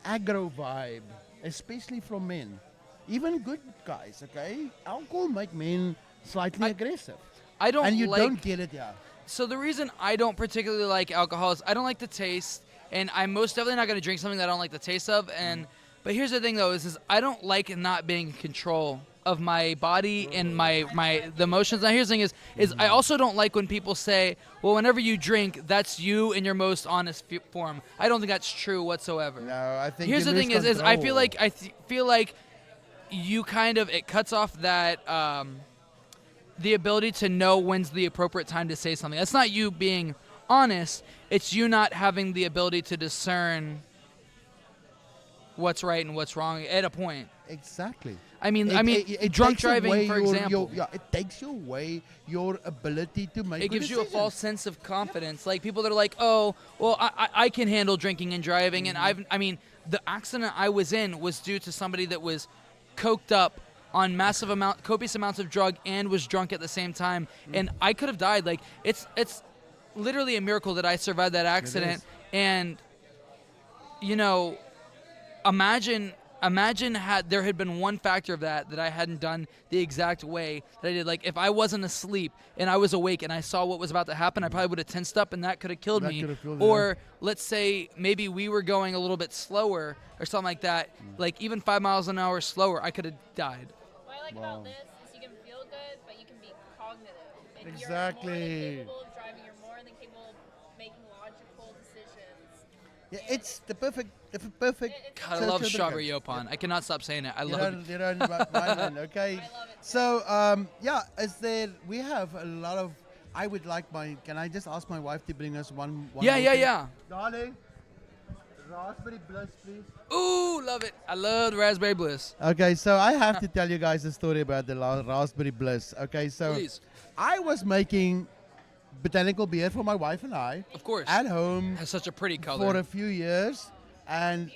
aggro vibe, especially from men, even good guys. Okay, alcohol make men slightly aggressive, I don't and you like. don't get it, yeah. So the reason I don't particularly like alcohol is I don't like the taste, and I'm most definitely not going to drink something that I don't like the taste of. But here's the thing, though, is I don't like not being in control of my body and the emotions. Now, here's the thing is I also don't like when people say, well, whenever you drink, that's you in your most honest form. I don't think that's true whatsoever. No, I think Here's you the lose thing is I feel control. like feel like you kind of it cuts off that the ability to know when's the appropriate time to say something. That's not you being honest. It's you not having the ability to discern what's right and what's wrong at a point. Exactly. I mean, It drunk takes driving, away for example. it takes away your ability to make. It good gives you a decisions. false sense of confidence. Like people that are like, oh, well, I can handle drinking and driving, and the accident I was in was due to somebody that was coked up on copious amounts of drug and was drunk at the same time, and I could have died. Like it's literally a miracle that I survived that accident, and Imagine had there had been one factor of that I hadn't done the exact way that I did. Like if I wasn't asleep and I was awake and I saw what was about to happen, I probably would have tensed up and that could have killed That me. could have killed you, Or let's say maybe we were going a little bit slower or something like that. Like even 5 miles an hour slower, I could have died. What I like about this is you can feel good, but you can be cognitive. Like Exactly. You're more than capable of driving. You're more than capable of making logical decisions. Yeah, And it's the perfect, it's God, I love social strawberry drink. Yopon. I cannot stop saying it. I You love it. don't mind, okay? I love it. So, we have a lot of, I would like can I just ask my wife to bring us one Yeah, more yeah, thing? yeah. Darling, raspberry bliss, please. Ooh, love it. I love the raspberry bliss. Okay, so I have to tell you guys a story about the raspberry bliss. Okay, so Please. I was making botanical beer for my wife and I Of course. at home Has such a pretty for color. a few years, and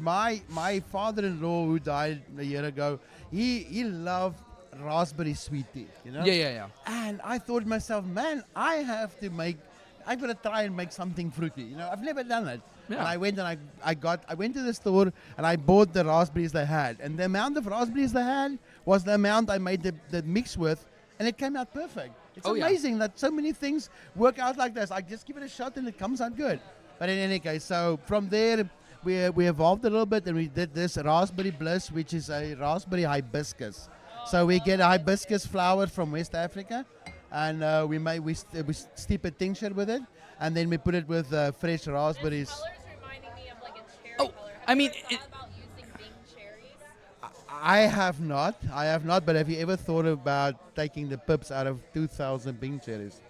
my father-in-law who died a year ago, he loved raspberry sweet tea, you know. Yeah, yeah, yeah. And I thought to myself, man, I'm gonna try and make something fruity. You know, I've never done it. Yeah. And I went and I went to the store and I bought the raspberries they had, and the amount of raspberries they had was the amount I made the mix with, and it came out perfect. It's Oh, yeah. amazing that so many things work out like this. I just give it a shot and it comes out good. But in any case, so from there we evolved a little bit and we did this raspberry bliss, which is a raspberry hibiscus. So we get hibiscus flower from West Africa, and we steep a tincture with it, and then we put it with fresh raspberries. This color's reminding me of like a cherry Oh, color. I mean, Have you ever thought about using Bing cherries? I have not. But have you ever thought about taking the pips out of 2,000 Bing cherries?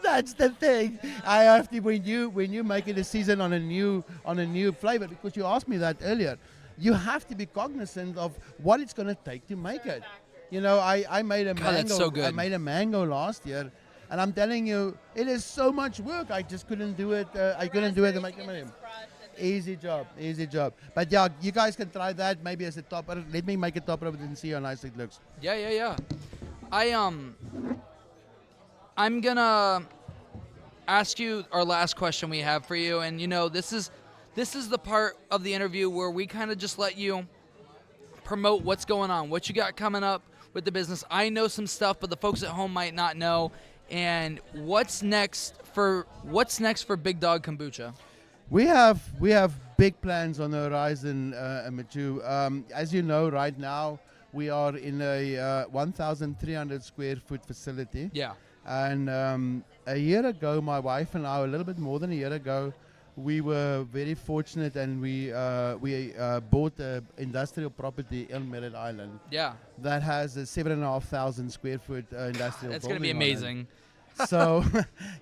That's the thing. I have to when you make a decision on a new flavor, because you asked me that earlier. You have to be cognizant of what it's going to take to make it. You know, I made a God, mango. that's so good. I made a mango last year, and I'm telling you, it is so much work. I just couldn't do it. I couldn't do it to make it. Easy job. But yeah, you guys can try that maybe as a topper. Let me make a topper of it and see how nice it looks. Yeah, yeah, yeah. I'm gonna ask you our last question we have for you, and you know, this is the part of the interview where we kind of just let you promote what's going on, what you got coming up with the business. I know some stuff, but the folks at home might not know. And what's next for Big Dog Kombucha? We have big plans on the horizon, Machu. As you know, right now we are in a 1,300 square foot facility. Yeah. And a year ago, my wife and I, a little bit more than a year ago, we were very fortunate, and we bought an industrial property in Merritt Island Yeah. that has a 7,500 square foot industrial. That's gonna be building on it. amazing. So,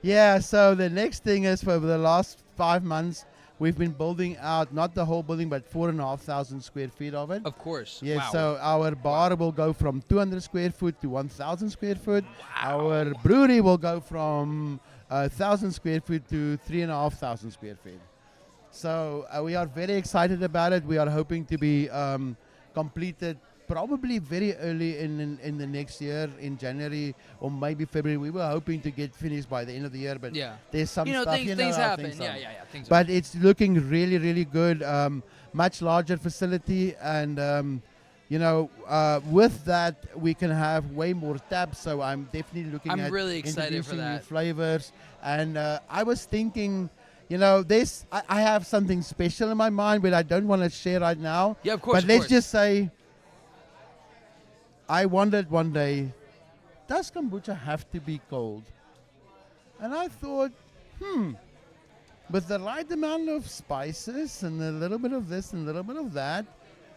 yeah. So the next thing is, for the last 5 months, we've been building out not the whole building, but 4,500 square feet of it. Of course. Yes. Wow. So our bar will go from 200 square foot to 1,000 square foot. Our brewery will go from 1,000 square feet to 3,500 square feet. So we are very excited about it. We are hoping to be completed probably very early in the next year, in January or maybe February. We were hoping to get finished by the end of the year, but Yeah. there's some You know, stuff. things how happen. things Yeah, are. yeah, yeah. Things But it's looking really, really good. Much larger facility, and with that we can have way more taps. So I'm definitely looking I'm at really excited for introducing new that. flavors. And I was thinking, I have something special in my mind, but I don't want to share right now. Yeah, of course. But let's just say, I wondered one day, does kombucha have to be cold? And I thought, with the right amount of spices and a little bit of this and a little bit of that,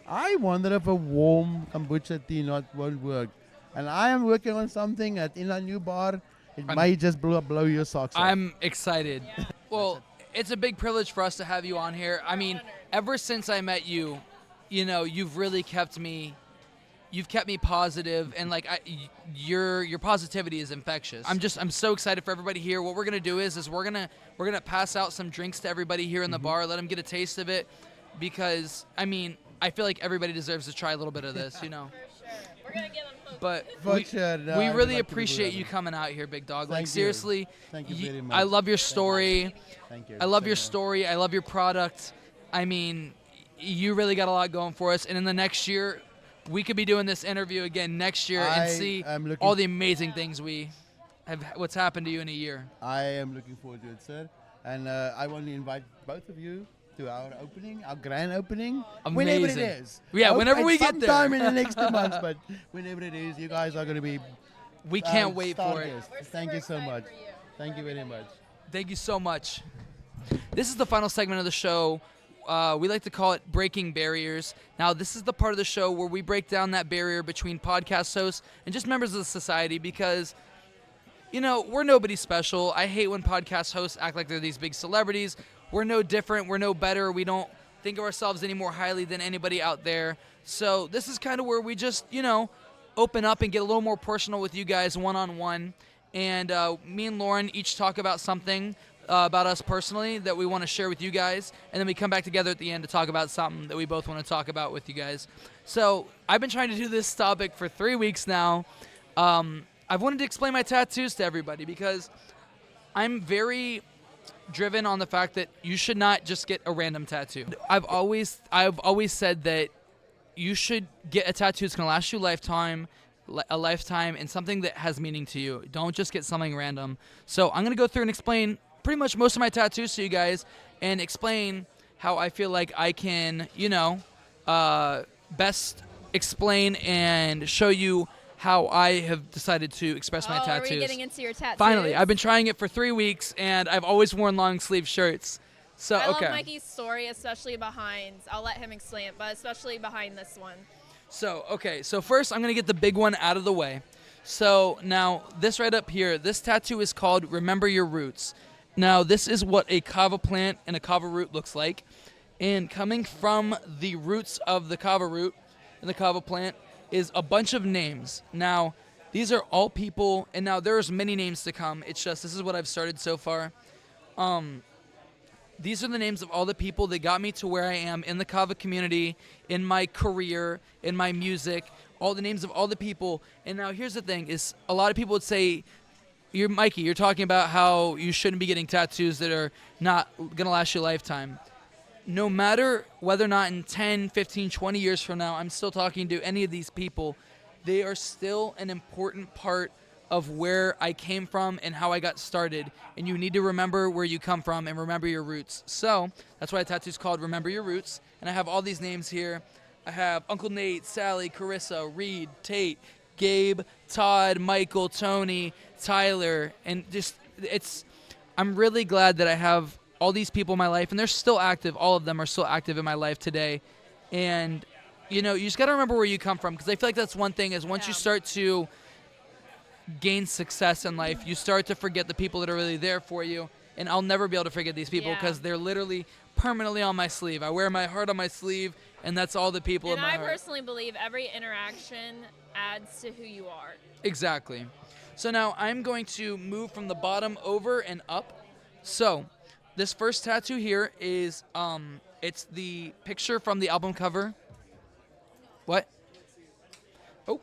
I wonder if a warm kombucha tea won't work. And I am working on something in our new bar. It may just blow your socks off. I'm excited. Well, it's a big privilege for us to have you on here. I mean, ever since I met you, you've really kept me positive, and your positivity is infectious. I'm so excited for everybody here. What we're gonna do is we're gonna pass out some drinks to everybody here in the bar, let them get a taste of it, because I mean, I feel like everybody deserves to try a little bit of this, For sure. We're going to get them hooked. But For sure, no, we I would really like to do appreciate that. you coming out here, Big Dog. Thank Like you. seriously, Thank you very much. I love your story. Thank you. I love Same your here. story. I love your product. I mean, you really got a lot going for us. And in the next year, we could be doing this interview again next year and see am looking all the amazing things what's happened to you in a year. I am looking forward to it, sir. And I want to invite both of you to our opening, our grand opening. Amazing. Whenever it is. Yeah, whenever we get there. Sometime in the next 2 months, but whenever it is, you guys are going to be. We can't wait for it. Thank you so much. Thank you very much. Thank you so much. This is the final segment of the show. We like to call it Breaking Barriers. Now, this is the part of the show where we break down that barrier between podcast hosts and just members of the society because, you know, we're nobody special. I hate when podcast hosts act like they're these big celebrities. We're no different. We're no better. We don't think of ourselves any more highly than anybody out there. So this is kind of where we just, you know, open up and get a little more personal with you guys one-on-one. And me and Lauren each talk about something about us personally that we want to share with you guys, and then we come back together at the end to talk about something that we both want to talk about with you guys. So I've been trying to do this topic for 3 weeks now. I've wanted to explain my tattoos to everybody because I'm very driven on the fact that you should not just get a random tattoo. I've always said that you should get a tattoo that's going to last you a lifetime and something that has meaning to you. Don't just get something random. So I'm going to go through and explain pretty much most of my tattoos to you guys and explain how I feel like I can, you know, best explain and show you how I have decided to express my tattoos. Are we getting into your tattoos? Finally, I've been trying it for 3 weeks and I've always worn long sleeve shirts. So I okay. love Mikey's story, especially behind. I'll let him explain it, but especially behind this one. So first I'm going to get the big one out of the way. So now this right up here, this tattoo is called Remember Your Roots. Now this is what a kava plant and a kava root looks like. And coming from the roots of the kava root and the kava plant is a bunch of names. Now these are all people, and now there's many names to come. It's just this is what I've started so far. These are the names of all the people that got me to where I am in the kava community, in my career, in my music, all the names of all the people. And now here's the thing is a lot of people would say, Mikey, you're talking about how you shouldn't be getting tattoos that are not going to last you a lifetime. No matter whether or not in 10, 15, 20 years from now, I'm still talking to any of these people, they are still an important part of where I came from and how I got started. And you need to remember where you come from and remember your roots. So that's why the tattoo's called Remember Your Roots. And I have all these names here. I have Uncle Nate, Sally, Carissa, Reed, Tate, Gabe, Todd, Michael, Tony, Tyler. And I'm really glad that I have all these people in my life. And they're still active. All of them are still active in my life today. And, you know, you just got to remember where you come from. Because I feel like that's one thing is once you start to gain success in life, you start to forget the people that are really there for you. And I'll never be able to forget these people because they're literally permanently on my sleeve. I wear my heart on my sleeve, and that's all the people in my heart. And I personally believe every interaction adds to who you are. Exactly. So now I'm going to move from the bottom over and up. So this first tattoo here is it's the picture from the album cover. What? Oh.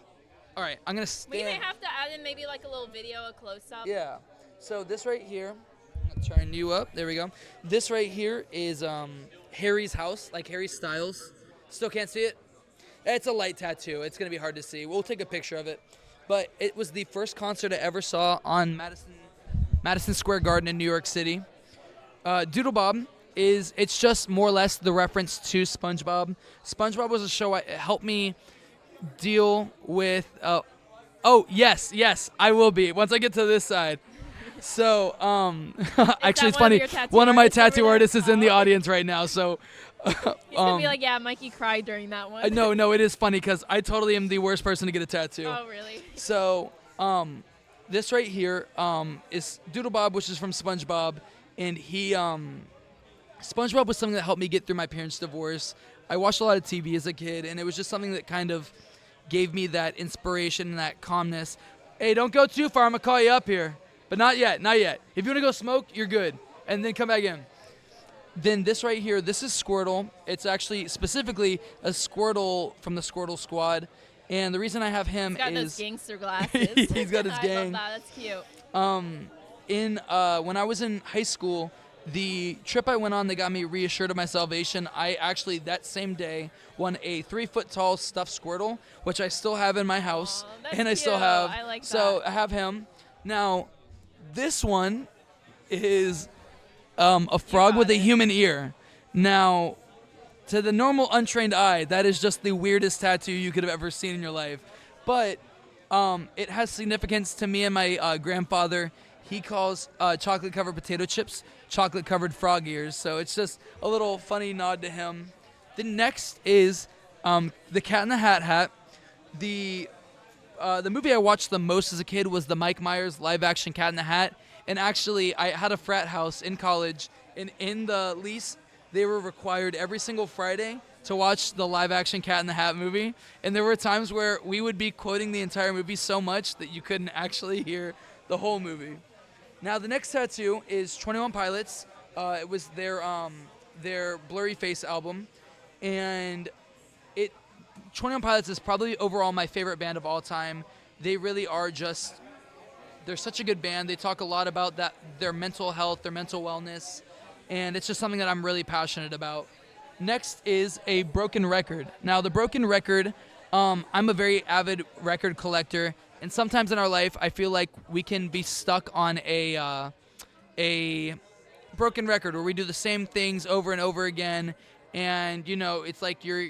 All right, I'm going to stand. We may have to add in maybe like a little video, a close-up. Yeah. So this right here, I'm turning you up. There we go. This right here is Harry's house, like Harry Styles. Still can't see it? It's a light tattoo. It's going to be hard to see. We'll take a picture of it. But it was the first concert I ever saw on Madison Square Garden in New York City. Doodle Bob it's just more or less the reference to SpongeBob. SpongeBob was a show that helped me deal with yes, I will be once I get to this side. So actually it's funny, one of my tattoo artists is in the audience right now, so he's gonna be like, yeah, Mikey cried during that one. No, it is funny because I totally am the worst person to get a tattoo. Oh really? So this right here is Doodle Bob, which is from SpongeBob, and SpongeBob was something that helped me get through my parents' divorce. I watched a lot of TV as a kid, and it was just something that kind of gave me that inspiration and that calmness. Hey, don't go too far. I'm going to call you up here. But not yet. If you want to go smoke, you're good. And then come back in. Then this right here, this is Squirtle. It's actually specifically a Squirtle from the Squirtle Squad. And the reason I have him He's got is... those gangster glasses. He's got his gang. I love that. That's cute. When I was in high school, the trip I went on that got me reassured of my salvation, I actually that same day won a 3-foot-tall stuffed Squirtle, which I still have in my house, and I still have. I like so that. I have him. Now, this one is a frog with a human ear, Now, to the normal untrained eye, that is just the weirdest tattoo you could have ever seen in your life. But it has significance to me and my grandfather. He calls chocolate-covered potato chips chocolate-covered frog ears. So it's just a little funny nod to him. The next is the Cat in the Hat hat. The movie I watched the most as a kid was the Mike Myers live-action Cat in the Hat. And actually, I had a frat house in college, and in the lease, they were required every single Friday to watch the live-action Cat in the Hat movie. And there were times where we would be quoting the entire movie so much that you couldn't actually hear the whole movie. Now, the next tattoo is 21 Pilots. It was their Blurry Face album. And 21 Pilots is probably overall my favorite band of all time. They really are just, they're such a good band. They talk a lot about their mental health, their mental wellness. And it's just something that I'm really passionate about. Next is a broken record. Now, the broken record, I'm a very avid record collector, and sometimes in our life, I feel like we can be stuck on a broken record where we do the same things over and over again, and, you know, it's like you're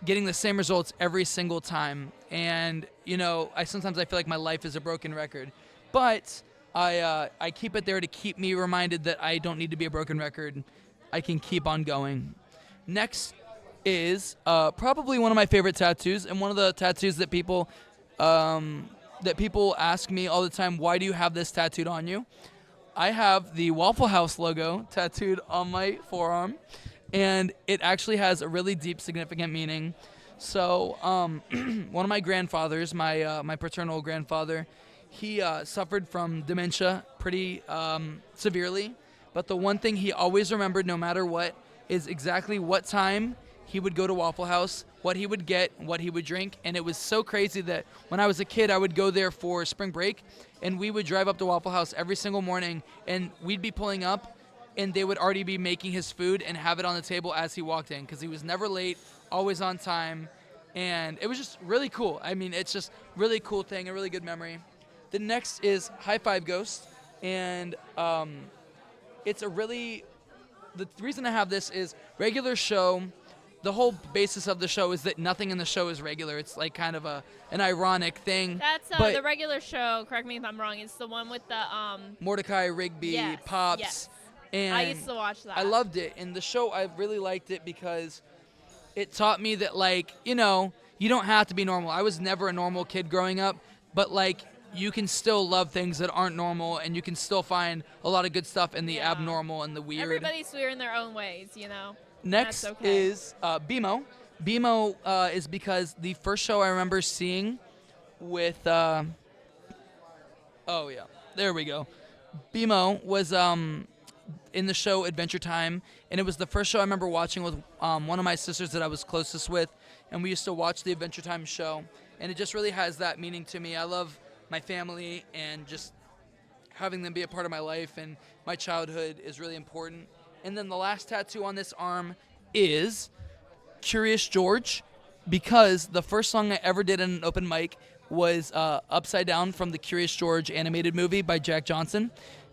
getting the same results every single time. And, you know, sometimes I feel like my life is a broken record. But I keep it there to keep me reminded that I don't need to be a broken record. I can keep on going. Next is probably one of my favorite tattoos, and one of the tattoos that people ask me all the time, why do you have this tattooed on you? I have the Waffle House logo tattooed on my forearm, and it actually has a really deep, significant meaning. So one of my grandfathers, my paternal grandfather, he suffered from dementia pretty severely, but the one thing he always remembered no matter what is exactly what time he would go to Waffle House, what he would get, what he would drink. And it was so crazy that when I was a kid, I would go there for spring break, and we would drive up to Waffle House every single morning, and we'd be pulling up, and they would already be making his food and have it on the table as he walked in, because he was never late, always on time, and it was just really cool. I mean, it's just really cool thing, a really good memory. The next is High Five Ghost, and it's a really, the reason I have this is regular show, the whole basis of the show is that nothing in the show is regular. It's like kind of an ironic thing. That's the regular show, correct me if I'm wrong, it's the one with the Mordecai, Rigby, yes, Pops. Yes. And I used to watch that. I loved it. And the show, I really liked it because it taught me that, like, you know, you don't have to be normal. I was never a normal kid growing up, but, like, you can still love things that aren't normal, and you can still find a lot of good stuff in the abnormal and the weird. Everybody's weird in their own ways, you know. Next is BMO. BMO is because the first show I remember seeing with, oh yeah, there we go. BMO was in the show Adventure Time, and it was the first show I remember watching with one of my sisters that I was closest with, and we used to watch the Adventure Time show, and it just really has that meaning to me. I love my family, and just having them be a part of my life and my childhood is really important. And then the last tattoo on this arm is Curious George, because the first song I ever did in an open mic was Upside Down from the Curious George animated movie by Jack Johnson.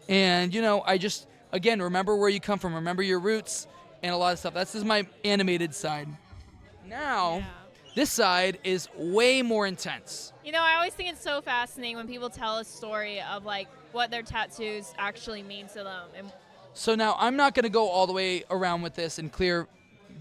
And, you know, I just, again, remember where you come from, remember your roots, and a lot of stuff. This is my animated side. Now, this side is way more intense. You know, I always think it's so fascinating when people tell a story of, like, what their tattoos actually mean to them. And so now, I'm not going to go all the way around with this and clear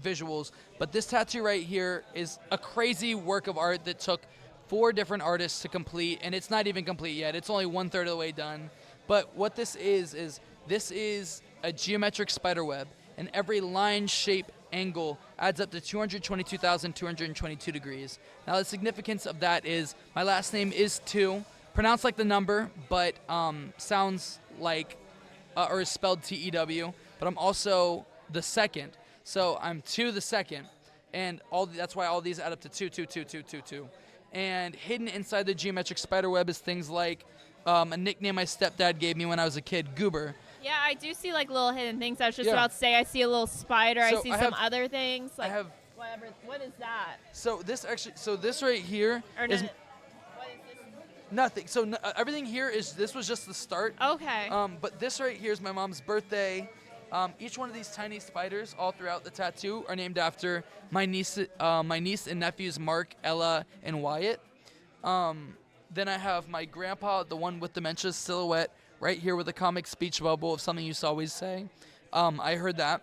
visuals, but this tattoo right here is a crazy work of art that took 4 different artists to complete, and it's not even complete yet. It's only 1/3 of the way done. But what this is this is a geometric spider web, and every line, shape, angle adds up to 222,222 degrees. Now, the significance of that is my last name is 2, pronounced like the number, but sounds like, or is spelled T-E-W, but I'm also the second. So I'm 2 the second, and that's why all these add up to 2, 2, 2, 2, 2, 2. And hidden inside the geometric spider web is things like a nickname my stepdad gave me when I was a kid, Goober. yeah, I do see, like, little hidden things. I was just about to say, I see a little spider. So I see some other things. Like, I have whatever. What is that? So this right here Or is what is this? nothing. So everything here this was just the start. Okay. But this right here is my mom's birthday, Each one of these tiny spiders all throughout the tattoo are named after my niece and nephews Mark, Ella, and Wyatt. Then I have my grandpa, the one with dementia silhouette, right here with a comic speech bubble of something you used to always say. I heard that.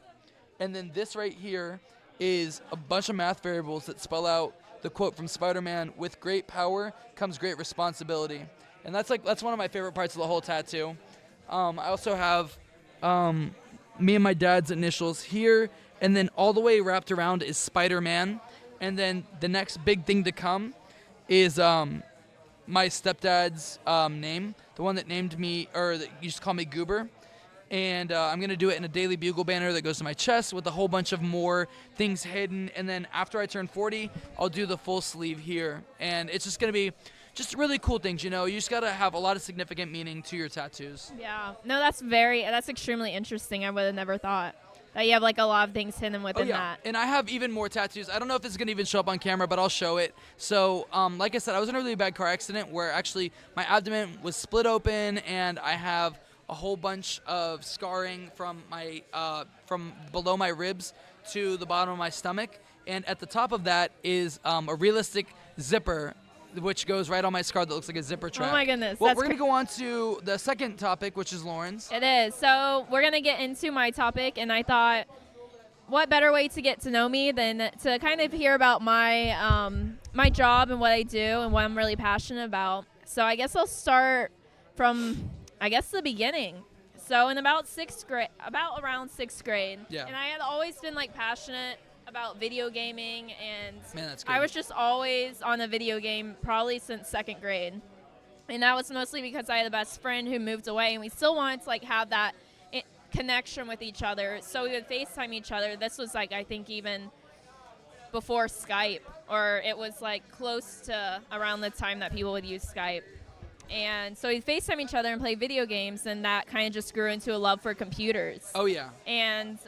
And then this right here is a bunch of math variables that spell out the quote from Spider-Man, "With great power comes great responsibility." And that's one of my favorite parts of the whole tattoo. I also have me and my dad's initials here, and then all the way wrapped around is Spider-Man. And then the next big thing to come is my stepdad's name, the one that named me, or that used to call me Goober. And I'm going to do it in a Daily Bugle banner that goes to my chest with a whole bunch of more things hidden. And then after I turn 40, I'll do the full sleeve here. And it's just going to be just really cool things, you know. You just got to have a lot of significant meaning to your tattoos. Yeah. No, that's extremely interesting. I would have never thought that you have like a lot of things hidden within that. And I have even more tattoos. I don't know if this is going to even show up on camera, but I'll show it. So, like I said, I was in a really bad car accident where actually my abdomen was split open, and I have a whole bunch of scarring from my from below my ribs to the bottom of my stomach. And at the top of that is a realistic zipper, which goes right on my scar that looks like a zipper trap. Oh my goodness. Well, we're going to go on to the second topic, which is Lauren's. It is. So we're going to get into my topic, and I thought, what better way to get to know me than to kind of hear about my my job and what I do and what I'm really passionate about. So I guess I'll start from, the beginning. So in around sixth grade, Yeah. and I had always been like passionate about video gaming, and Man, that's good. I was just always on a video game probably since second grade. And that was mostly because I had a best friend who moved away, and we still wanted to like have that connection with each other. So we would FaceTime each other. This was like, I think even before Skype, or it was like close to around the time that people would use Skype. And so we'd FaceTime each other and play video games, and that kind of just grew into a love for computers. Oh, yeah. And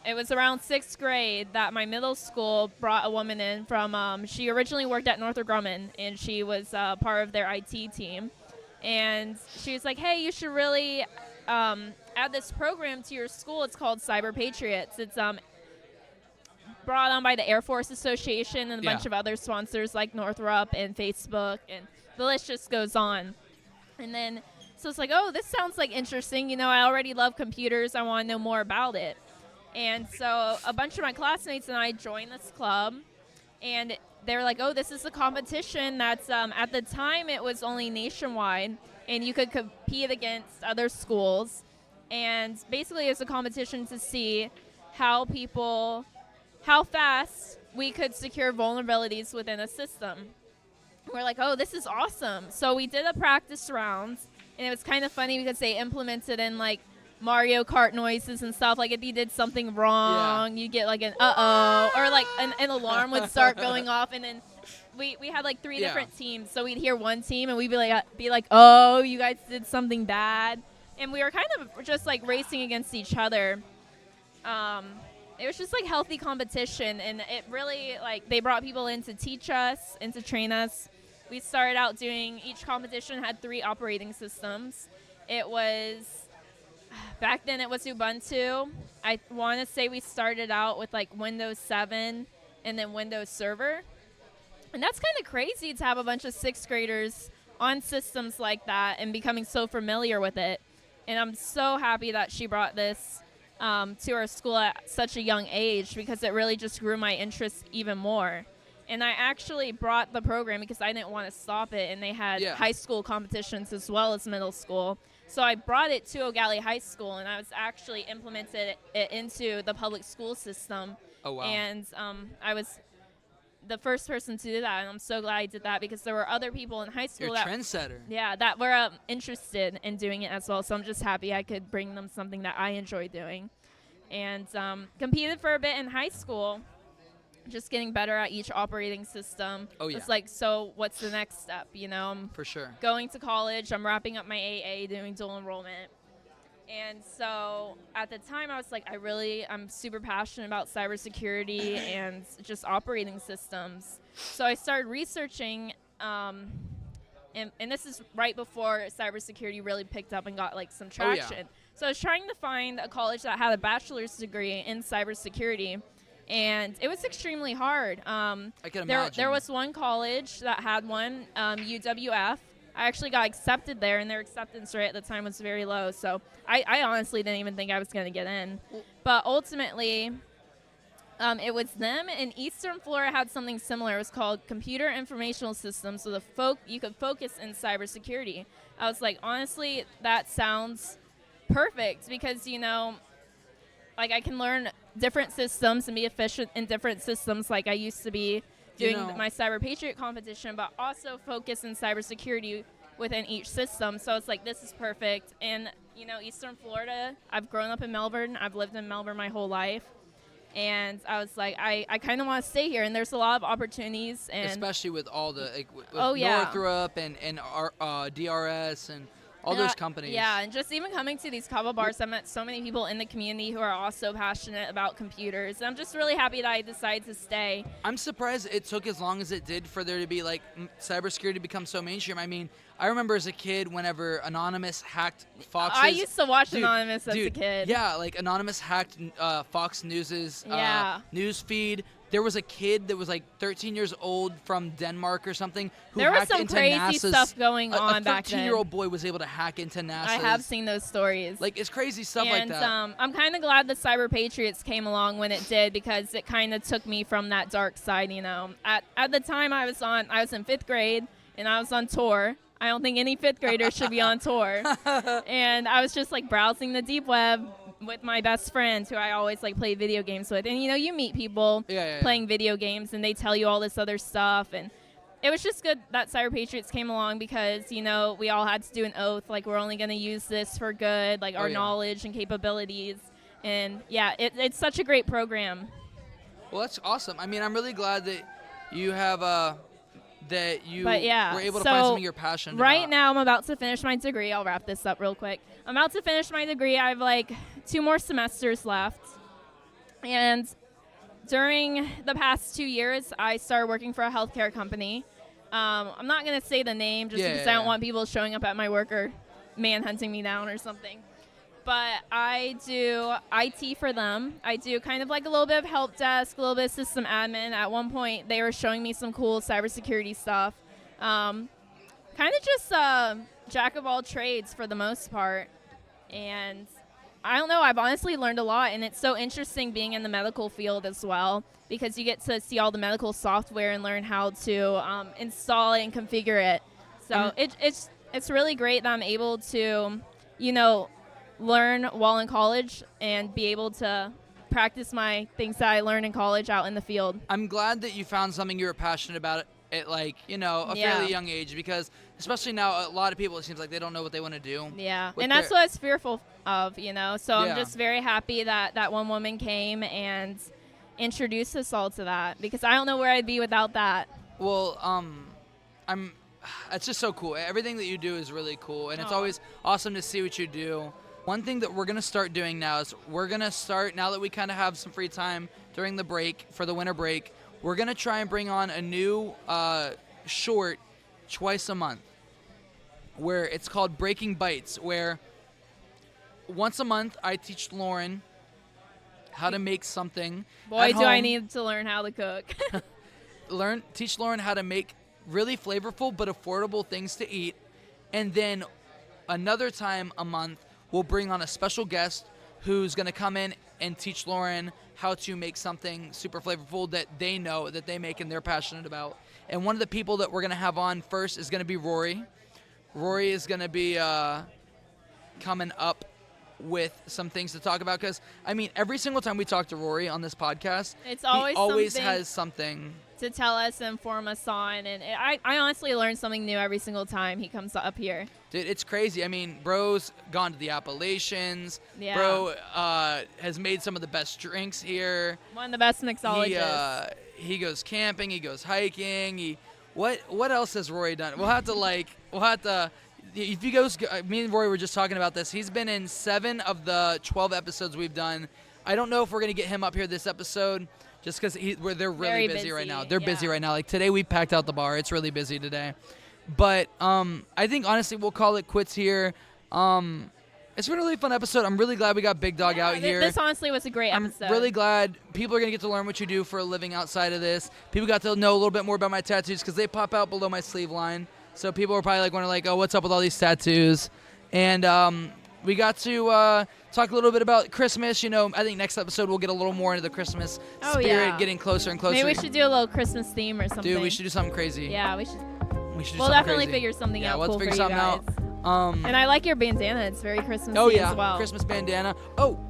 it was around sixth grade that my middle school brought a woman in from, she originally worked at Northrop Grumman, and she was part of their IT team. And she was like, hey, you should really add this program to your school. It's called Cyber Patriots. It's brought on by the Air Force Association and a bunch of other sponsors like Northrop and Facebook, and the list just goes on. And then, so it's like, oh, this sounds like interesting. You know, I already love computers. I want to know more about it. And so a bunch of my classmates and I joined this club, and they were like, oh, this is a competition that's, at the time, it was only nationwide, and you could compete against other schools. And basically it's a competition to see how fast we could secure vulnerabilities within a system. We're like, oh, this is awesome. So we did a practice round, and it was kind of funny because they implemented in like Mario Kart noises and stuff. Like if you did something wrong, you get like an uh-oh, or like an alarm would start going off, and then we had like three different teams. So we'd hear one team, and we'd be like, oh, you guys did something bad. And we were kind of just like racing against each other. It was just like healthy competition, and it really like they brought people in to teach us and to train us. We started out doing, each competition had 3 operating systems. It was, back then it was Ubuntu. I want to say we started out with like Windows 7 and then Windows Server. And that's kind of crazy to have a bunch of 6th graders on systems like that and becoming so familiar with it. And I'm so happy that she brought this to our school at such a young age, because it really just grew my interest even more. And I actually brought the program because I didn't want to stop it, and they had high school competitions as well as middle school. So I brought it to O'Galley High School, and I was actually implemented it into the public school system. Oh, wow. And I was the first person to do that, and I'm so glad I did that, because there were other people in high school You're a trendsetter. that were interested in doing it as well. So I'm just happy I could bring them something that I enjoy doing. And competed for a bit in high school, just getting better at each operating system. Oh, yeah. It's like, so what's the next step? You know, I'm For sure. going to college. I'm wrapping up my AA, doing dual enrollment. And so at the time, I was like, I'm super passionate about cybersecurity and just operating systems. So I started researching, and and this is right before cybersecurity really picked up and got like some traction. So I was trying to find a college that had a bachelor's degree in cybersecurity, and it was extremely hard. I can imagine. There was one college that had one, UWF. I actually got accepted there, and their acceptance rate at the time was very low. So I honestly didn't even think I was going to get in. But ultimately, it was them, and Eastern Florida had something similar. It was called Computer Informational Systems, so you could focus in cybersecurity. I was like, honestly, that sounds perfect because, you know, like I can learn different systems and be efficient in different systems like I used to be doing my Cyber Patriot competition, but also focus in cybersecurity within each system. So it's like, this is perfect. And, you know, Eastern Florida, I've grown up in Melbourne. I've lived in Melbourne my whole life. And I was like, I kind of want to stay here. And there's a lot of opportunities. And especially with all the, like, with yeah. Northrop and DRS and all those companies. Yeah, and just even coming to these kava bars, I met so many people in the community who are also passionate about computers. I'm just really happy that I decided to stay. I'm surprised it took as long as it did for there to be, like, cybersecurity become so mainstream. I mean, I remember as a kid whenever Anonymous hacked Fox's... I used to watch Anonymous as a kid. Yeah, like Anonymous hacked Fox News's news feed. There was a kid that was like 13 years old from Denmark or something who there was hacked some into crazy NASA's, stuff going on back then. A 13-year-old boy was able to hack into NASA's. I have seen those stories. Like, it's crazy stuff like that. And I'm kind of glad the Cyber Patriots came along when it did, because it kind of took me from that dark side, you know. At the time I was in 5th grade, and I was on tour. I don't think any 5th grader should be on tour. And I was just, like, browsing the deep web with my best friend who I always like play video games with. And, you know, you meet people playing video games and they tell you all this other stuff. And it was just good that Cyber Patriots came along because, you know, we all had to do an oath. Like, we're only going to use this for good, like our knowledge and capabilities. And, yeah, it's such a great program. Well, that's awesome. I mean, I'm really glad that you have that you were able to find something you're passionate about. Right now, I'm about to finish my degree. I'll wrap this up real quick. I'm about to finish my degree. I have like 2 more semesters left. And during the past 2 years, I started working for a healthcare company. I'm not going to say the name just because I don't want people showing up at my work or manhunting me down or something. But I do IT for them. I do kind of like a little bit of help desk, a little bit of system admin. At one point, they were showing me some cool cybersecurity stuff. Kind of just jack of all trades for the most part. And I don't know, I've honestly learned a lot. And it's so interesting being in the medical field as well, because you get to see all the medical software and learn how to install it and configure it. So it's really great that I'm able to, you know, learn while in college and be able to practice my things that I learned in college out in the field. I'm glad that you found something you were passionate about at, like, you know, a fairly young age, because especially now a lot of people, it seems like they don't know what they want to do. Yeah, and that's what I was fearful of, you know. So I'm just very happy that one woman came and introduced us all to that, because I don't know where I'd be without that. Well, it's just so cool. Everything that you do is really cool, and it's always awesome to see what you do. One thing that we're going to start doing now is we're going to start, now that we kind of have some free time during the break, for the winter break, we're going to try and bring on a new short twice a month, where it's called Breaking Bites, where once a month I teach Lauren how to make something. Boy, do I need to learn how to cook. Teach Lauren how to make really flavorful but affordable things to eat. And then another time a month, we'll bring on a special guest who's going to come in and teach Lauren how to make something super flavorful that they know, that they make and they're passionate about. And one of the people that we're going to have on first is going to be Rory. Rory is going to be coming up with some things to talk about, because, I mean, every single time we talk to Rory on this podcast, he always has something to tell us and inform us on. And I honestly learn something new every single time he comes up here. Dude, it's crazy. I mean, bro's gone to the Appalachians. Yeah. Bro has made some of the best drinks here. One of the best mixologists. He goes camping. He goes hiking. What else has Rory done? We'll have to. If you guys, me and Rory were just talking about this. He's been in 7 of the 12 episodes we've done. I don't know if we're gonna get him up here this episode, just because they're really busy right now. They're busy right now. Like today, we packed out the bar. It's really busy today. But I think honestly we'll call it quits here. It's been a really fun episode. I'm really glad we got Big Dog out here. This honestly was a great episode. I'm really glad people are going to get to learn what you do for a living outside of this. People got to know a little bit more about my tattoos because they pop out below my sleeve line. So people are probably like wondering like, oh, what's up with all these tattoos? And we got to talk a little bit about Christmas. You know, I think next episode we'll get a little more into the Christmas spirit, getting closer and closer. Maybe we should do a little Christmas theme or something. Dude, we should do something crazy. Yeah, we should. We'll definitely figure something out let's cool figure for something you guys. out. And I like your bandana. It's very Christmassy yeah, as well. Christmas bandana. Oh,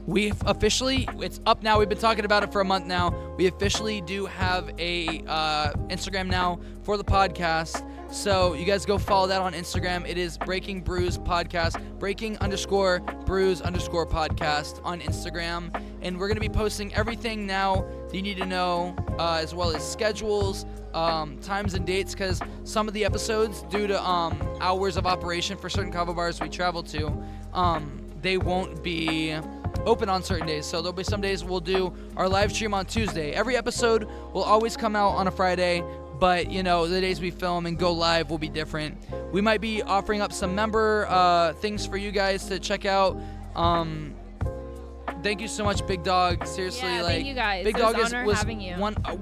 we've officially, it's up now. We've been talking about it for a month now. We officially do have a Instagram now for the podcast. So you guys go follow that on Instagram. It is Breaking Brews Podcast, breaking_brews_ podcast on Instagram. And we're going to be posting everything now that you need to know, as well as schedules, times and dates, because some of the episodes, due to hours of operation for certain kava bars we travel to, they won't be open on certain days. So there'll be some days we'll do our live stream on Tuesday. Every episode will always come out on a Friday, but you know, the days we film and go live will be different. We might be offering up some member things for you guys to check out. Thank you so much, Big Dog. Seriously, thank you guys. Big Dog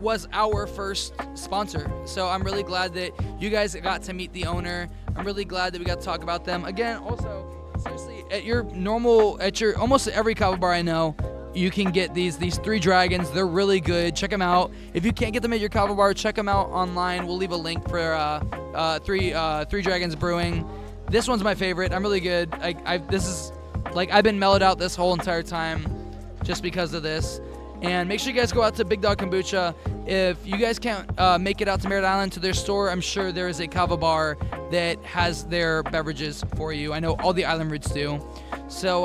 was our first sponsor. So I'm really glad that you guys got to meet the owner. I'm really glad that we got to talk about them. Again, also, seriously, at your almost every kava bar I know, you can get these Three Dragons. They're really good. Check them out. If you can't get them at your kava bar, check them out online. We'll leave a link for Three Dragons Brewing. This one's my favorite. I'm really good. I've been mellowed out this whole entire time just because of this. And make sure you guys go out to Big Dog Kombucha. If you guys can't make it out to Merritt Island to their store, I'm sure there is a kava bar that has their beverages for you. I know all the island roots do. So,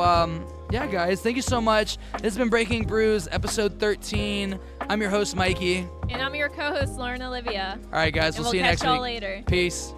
yeah, guys, thank you so much. This has been Breaking Brews, episode 13. I'm your host, Mikey. And I'm your co-host, Lauren Olivia. All right, guys, we'll see you next week. We'll catch y'all later. Peace.